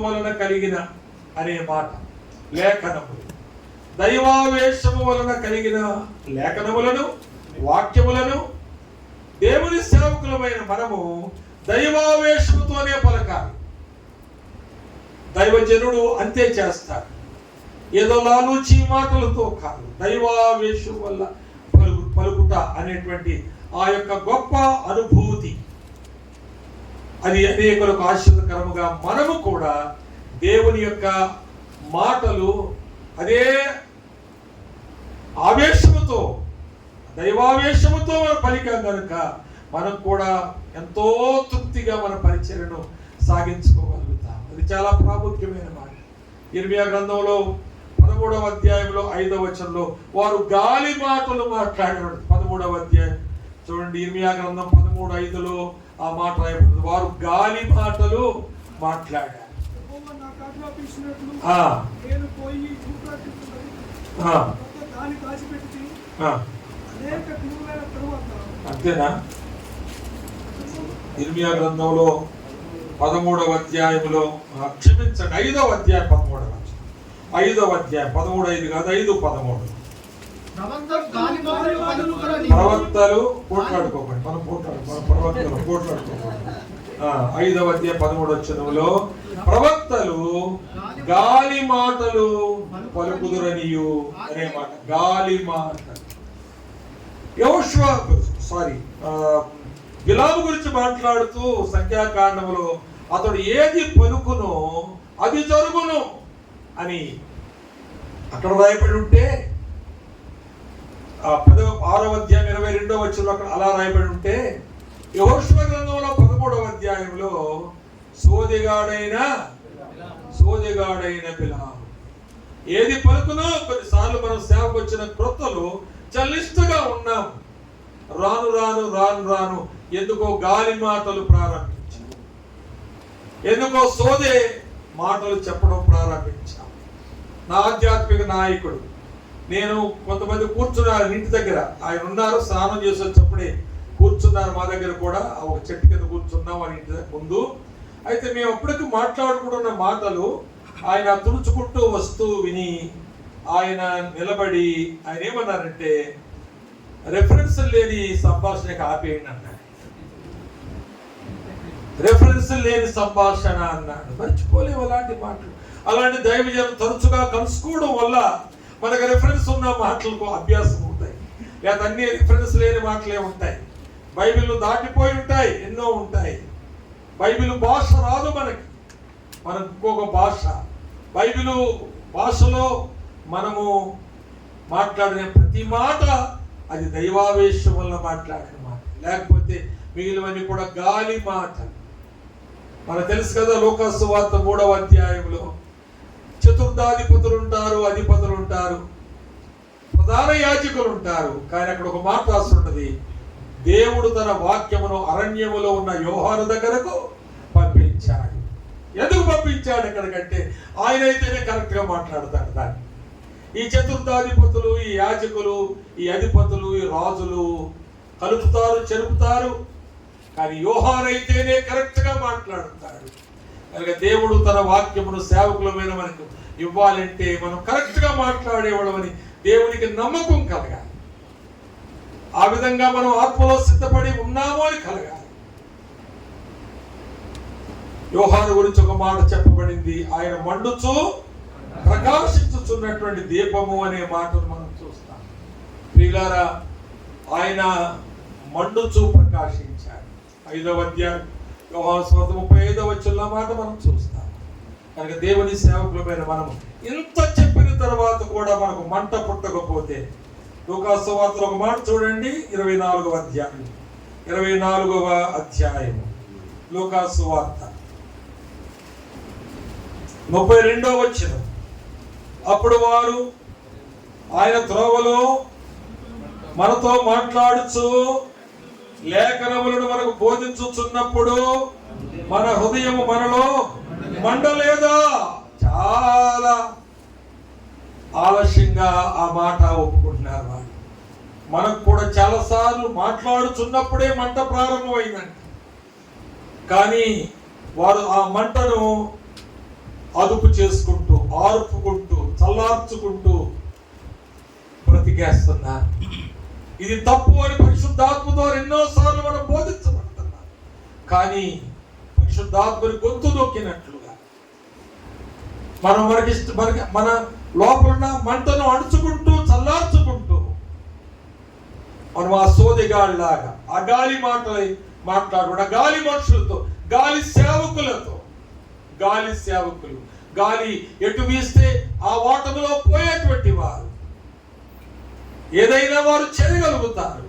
A: వలన కలిగిన అనే మాట, లేఖనములు. దైవావేశము వలన కలిగిన లేఖనములను, వాక్యములను దేవుని సేవకులమైన మనము దైవావేశముతోనే పలకాలి. దైవజనుడు అంతే చేస్తాడు. ఏదో లాలూచి మాటలతో కాదు, దైవావేశం వల్ల పలుకుట అనేటువంటి ఆ యొక్క గొప్ప అనుభూతి, అది అనేకులకు ఆశీర్వదకరముగా మనము కూడా దేవుని యొక్క మాటలు అదే ఆవేశముతో, దైవావేశముతో మనం పలికాం కనుక మనం కూడా ఎంతో తృప్తిగా మన పరిచర్యను సాగించుకోగలుగుతాం. అది చాలా ప్రాముఖ్యమైన మాట. ఇర్మియా గ్రంథంలో 13వ అధ్యాయంలో 5వ వచనంలో వారు గాలి మాటలు మాట్లాడారు. 13వ అధ్యాయం చూడండి, ఇర్మియా గ్రంథం 13:5లో ఆ మాట రాయబడింది. వారు గాలి మాటలు మాట్లాడారు. అంతేనా? ఇర్మియా గ్రంథంలో 13వ అధ్యాయంలో క్షమించండి 5వ అధ్యాయం 13వ 5వ అధ్యాయం 13:5 కాదు 5:13 ప్రవక్తలు పోట్లాడుకోకండి, మనం ప్రవక్తలు పోట్లాడుకోకండి. 5వ అధ్యాయం 13వ వచనంలో ప్రవక్తలు గాలి మాటలు పలుకుదురనియు అనే మాట. గాలి మాట యెహోషువ బిలాము గురించి మాట్లాడుతూ సంఖ్యాకాండములో అతడు ఏది పలుకునో అది జరుగును అని అక్కడ రాయబడి ఉంటే, 6వ అధ్యాయం 22వ వచనంలో అక్కడ అలా రాయబడి ఉంటే, యెహోషువ గ్రంథంలో 13వ అధ్యాయంలో సోదెగాడైన బిలాము ఏది పలుకునో, కొన్నిసార్లు మనం సేవకు వచ్చిన క్రొత్తలు చల్లిష్టగా ఉన్నాం. రాను రాను రాను రాను ఎందుకో గాలి మాటలు ప్రారంభించాం, ఎందుకో సోదే మాటలు చెప్పడం ప్రారంభించాం. నా ఆధ్యాత్మిక నాయకుడు, నేను కొంతమంది కూర్చున్నారు ఇంటి దగ్గర, ఆయన ఉన్నారు, స్నానం చేసి వచ్చేప్పుడే కూర్చున్నారు మా దగ్గర కూడా, ఒక చెట్టు కింద కూర్చున్నాం వాళ్ళ ఇంటి ముందు. అయితే మేము అప్పటికి మాట్లాడుకుంటున్న మాటలు ఆయన తుడుచుకుంటూ వస్తూ విని ఆయన నిలబడి ఆయన ఏమన్నారంటే, రెఫరెన్స్ లేని సంభాషణకి ఆపేయండి అన్నాడు. రెఫరెన్స్ లేని సంభాషణ అన్నాడు. మర్చిపోలేము అలాంటి మాటలు. అలాంటి దైవజనం తరచుగా కలుసుకోవడం వల్ల మనకు రెఫరెన్స్ ఉన్న మాటలకు అభ్యాసం ఉంటాయి, లేదా అన్ని రిఫరెన్స్ లేని మాటలే ఉంటాయి. బైబిల్ దాటిపోయి ఉంటాయి, ఎన్నో ఉంటాయి. బైబిల్ భాష రాదు మనకి ఇంకొక భాష. బైబిల్ భాషలో మనము మాట్లాడిన ప్రతి మాట అది దైవావేశం వల్ల మాట్లాడిన మాట, లేకపోతే మిగిలినవన్నీ కూడా గాలి మాటలు. మనకు తెలుసు కదా, లూకా సువార్త 3వ అధ్యాయంలో చతుర్థాధిపతులు ఉంటారు, అధిపతులు ఉంటారు, ప్రధాన యాజకులు ఉంటారు. కానీ అక్కడ ఒక మాట రాస్తుంటది, దేవుడు తన వాక్యమును అరణ్యములో ఉన్న యోహాను దగ్గరకు పంపించాడు. ఎందుకు పంపించాడు ఎక్కడికంటే ఆయన అయితేనే కరెక్ట్ గా మాట్లాడతాడు దాన్ని. ఈ చతుర్థాధిపతులు, ఈ యాజకులు, ఈ అధిపతులు, ఈ రాజులు కలుపుతారు, చెరుపుతారు, కానీ యోహాను అయితేనే కరెక్ట్ గా మాట్లాడుతాడు. కనుక దేవుడు తన వాక్యమును సేవకుల మీద మనకు ఇవ్వాలంటే మనం కరెక్ట్ గా మాట్లాడేవాళ్ళమని దేవునికి నమ్మకం కలగాలి. ఆ విధంగా మనం ఆత్మలో సిద్ధపడి ఉన్నాము అని కలగాలి. యోహాను గురించి ఒక మాట చెప్పబడింది, ఆయన మండుచు ప్రకాశించుచున్నటువంటి దీపము అనే మాటను మనం చూస్తాం. ప్రియులారా, ఆయన మండుచు ప్రకాశించాడు. 5వ అధ్యాయం యోహాను సువార్త 35వ వచనంలో మాట మనం చూస్తాం. కనుక దేవుని సేవకులమైన మనం ఇంత చెప్పిన తర్వాత కూడా మనకు మంట పుట్టకపోతే, లూకా సువార్తలో ఒక మాట చూడండి, 24వ అధ్యాయం 24వ అధ్యాయము లూకా సువార్త 32వ వచనం. అప్పుడు వారు ఆయన త్రోవలో మనతో మాట్లాడుచు లేఖనములను మనకు బోధించుచున్నప్పుడు మన హృదయము మనలో మండలేదా? చాలా ఆలస్యంగా ఆ మాట ఒప్పుకుంటున్నారు వాళ్ళు. మనకు కూడా చాలా సార్లు మాట్లాడుచున్నప్పుడే మంట ప్రారంభమైందంట, కానీ వారు ఆ మంటను అదుపు చేసుకుంటూ, ఆర్పుకుంటూ, చల్లార్చుకుంటూ బ్రతికేస్తున్నారు. ఇది తప్పు అని పరిశుద్ధాత్మతో ఎన్నోసార్లు మనం బోధించబడుతున్నాం, కానీ పరిశుద్ధాత్మని గొంతు నొక్కినట్లుగా మనం మనకి మన లోపల మంటను అణుచుకుంటూ చల్లార్చుకుంటూ మనం ఆ సోదిగాళ్ళలాగా ఆ గాలి మాటలు మాట్లాడకుండా గాలి మనుషులతో, గాలి సేవకులతో, గాలి ఎటు వీస్తే ఆ ఓటములో పోయేటువంటి వారు, ఏదైనా వారు చేయగలుగుతారు.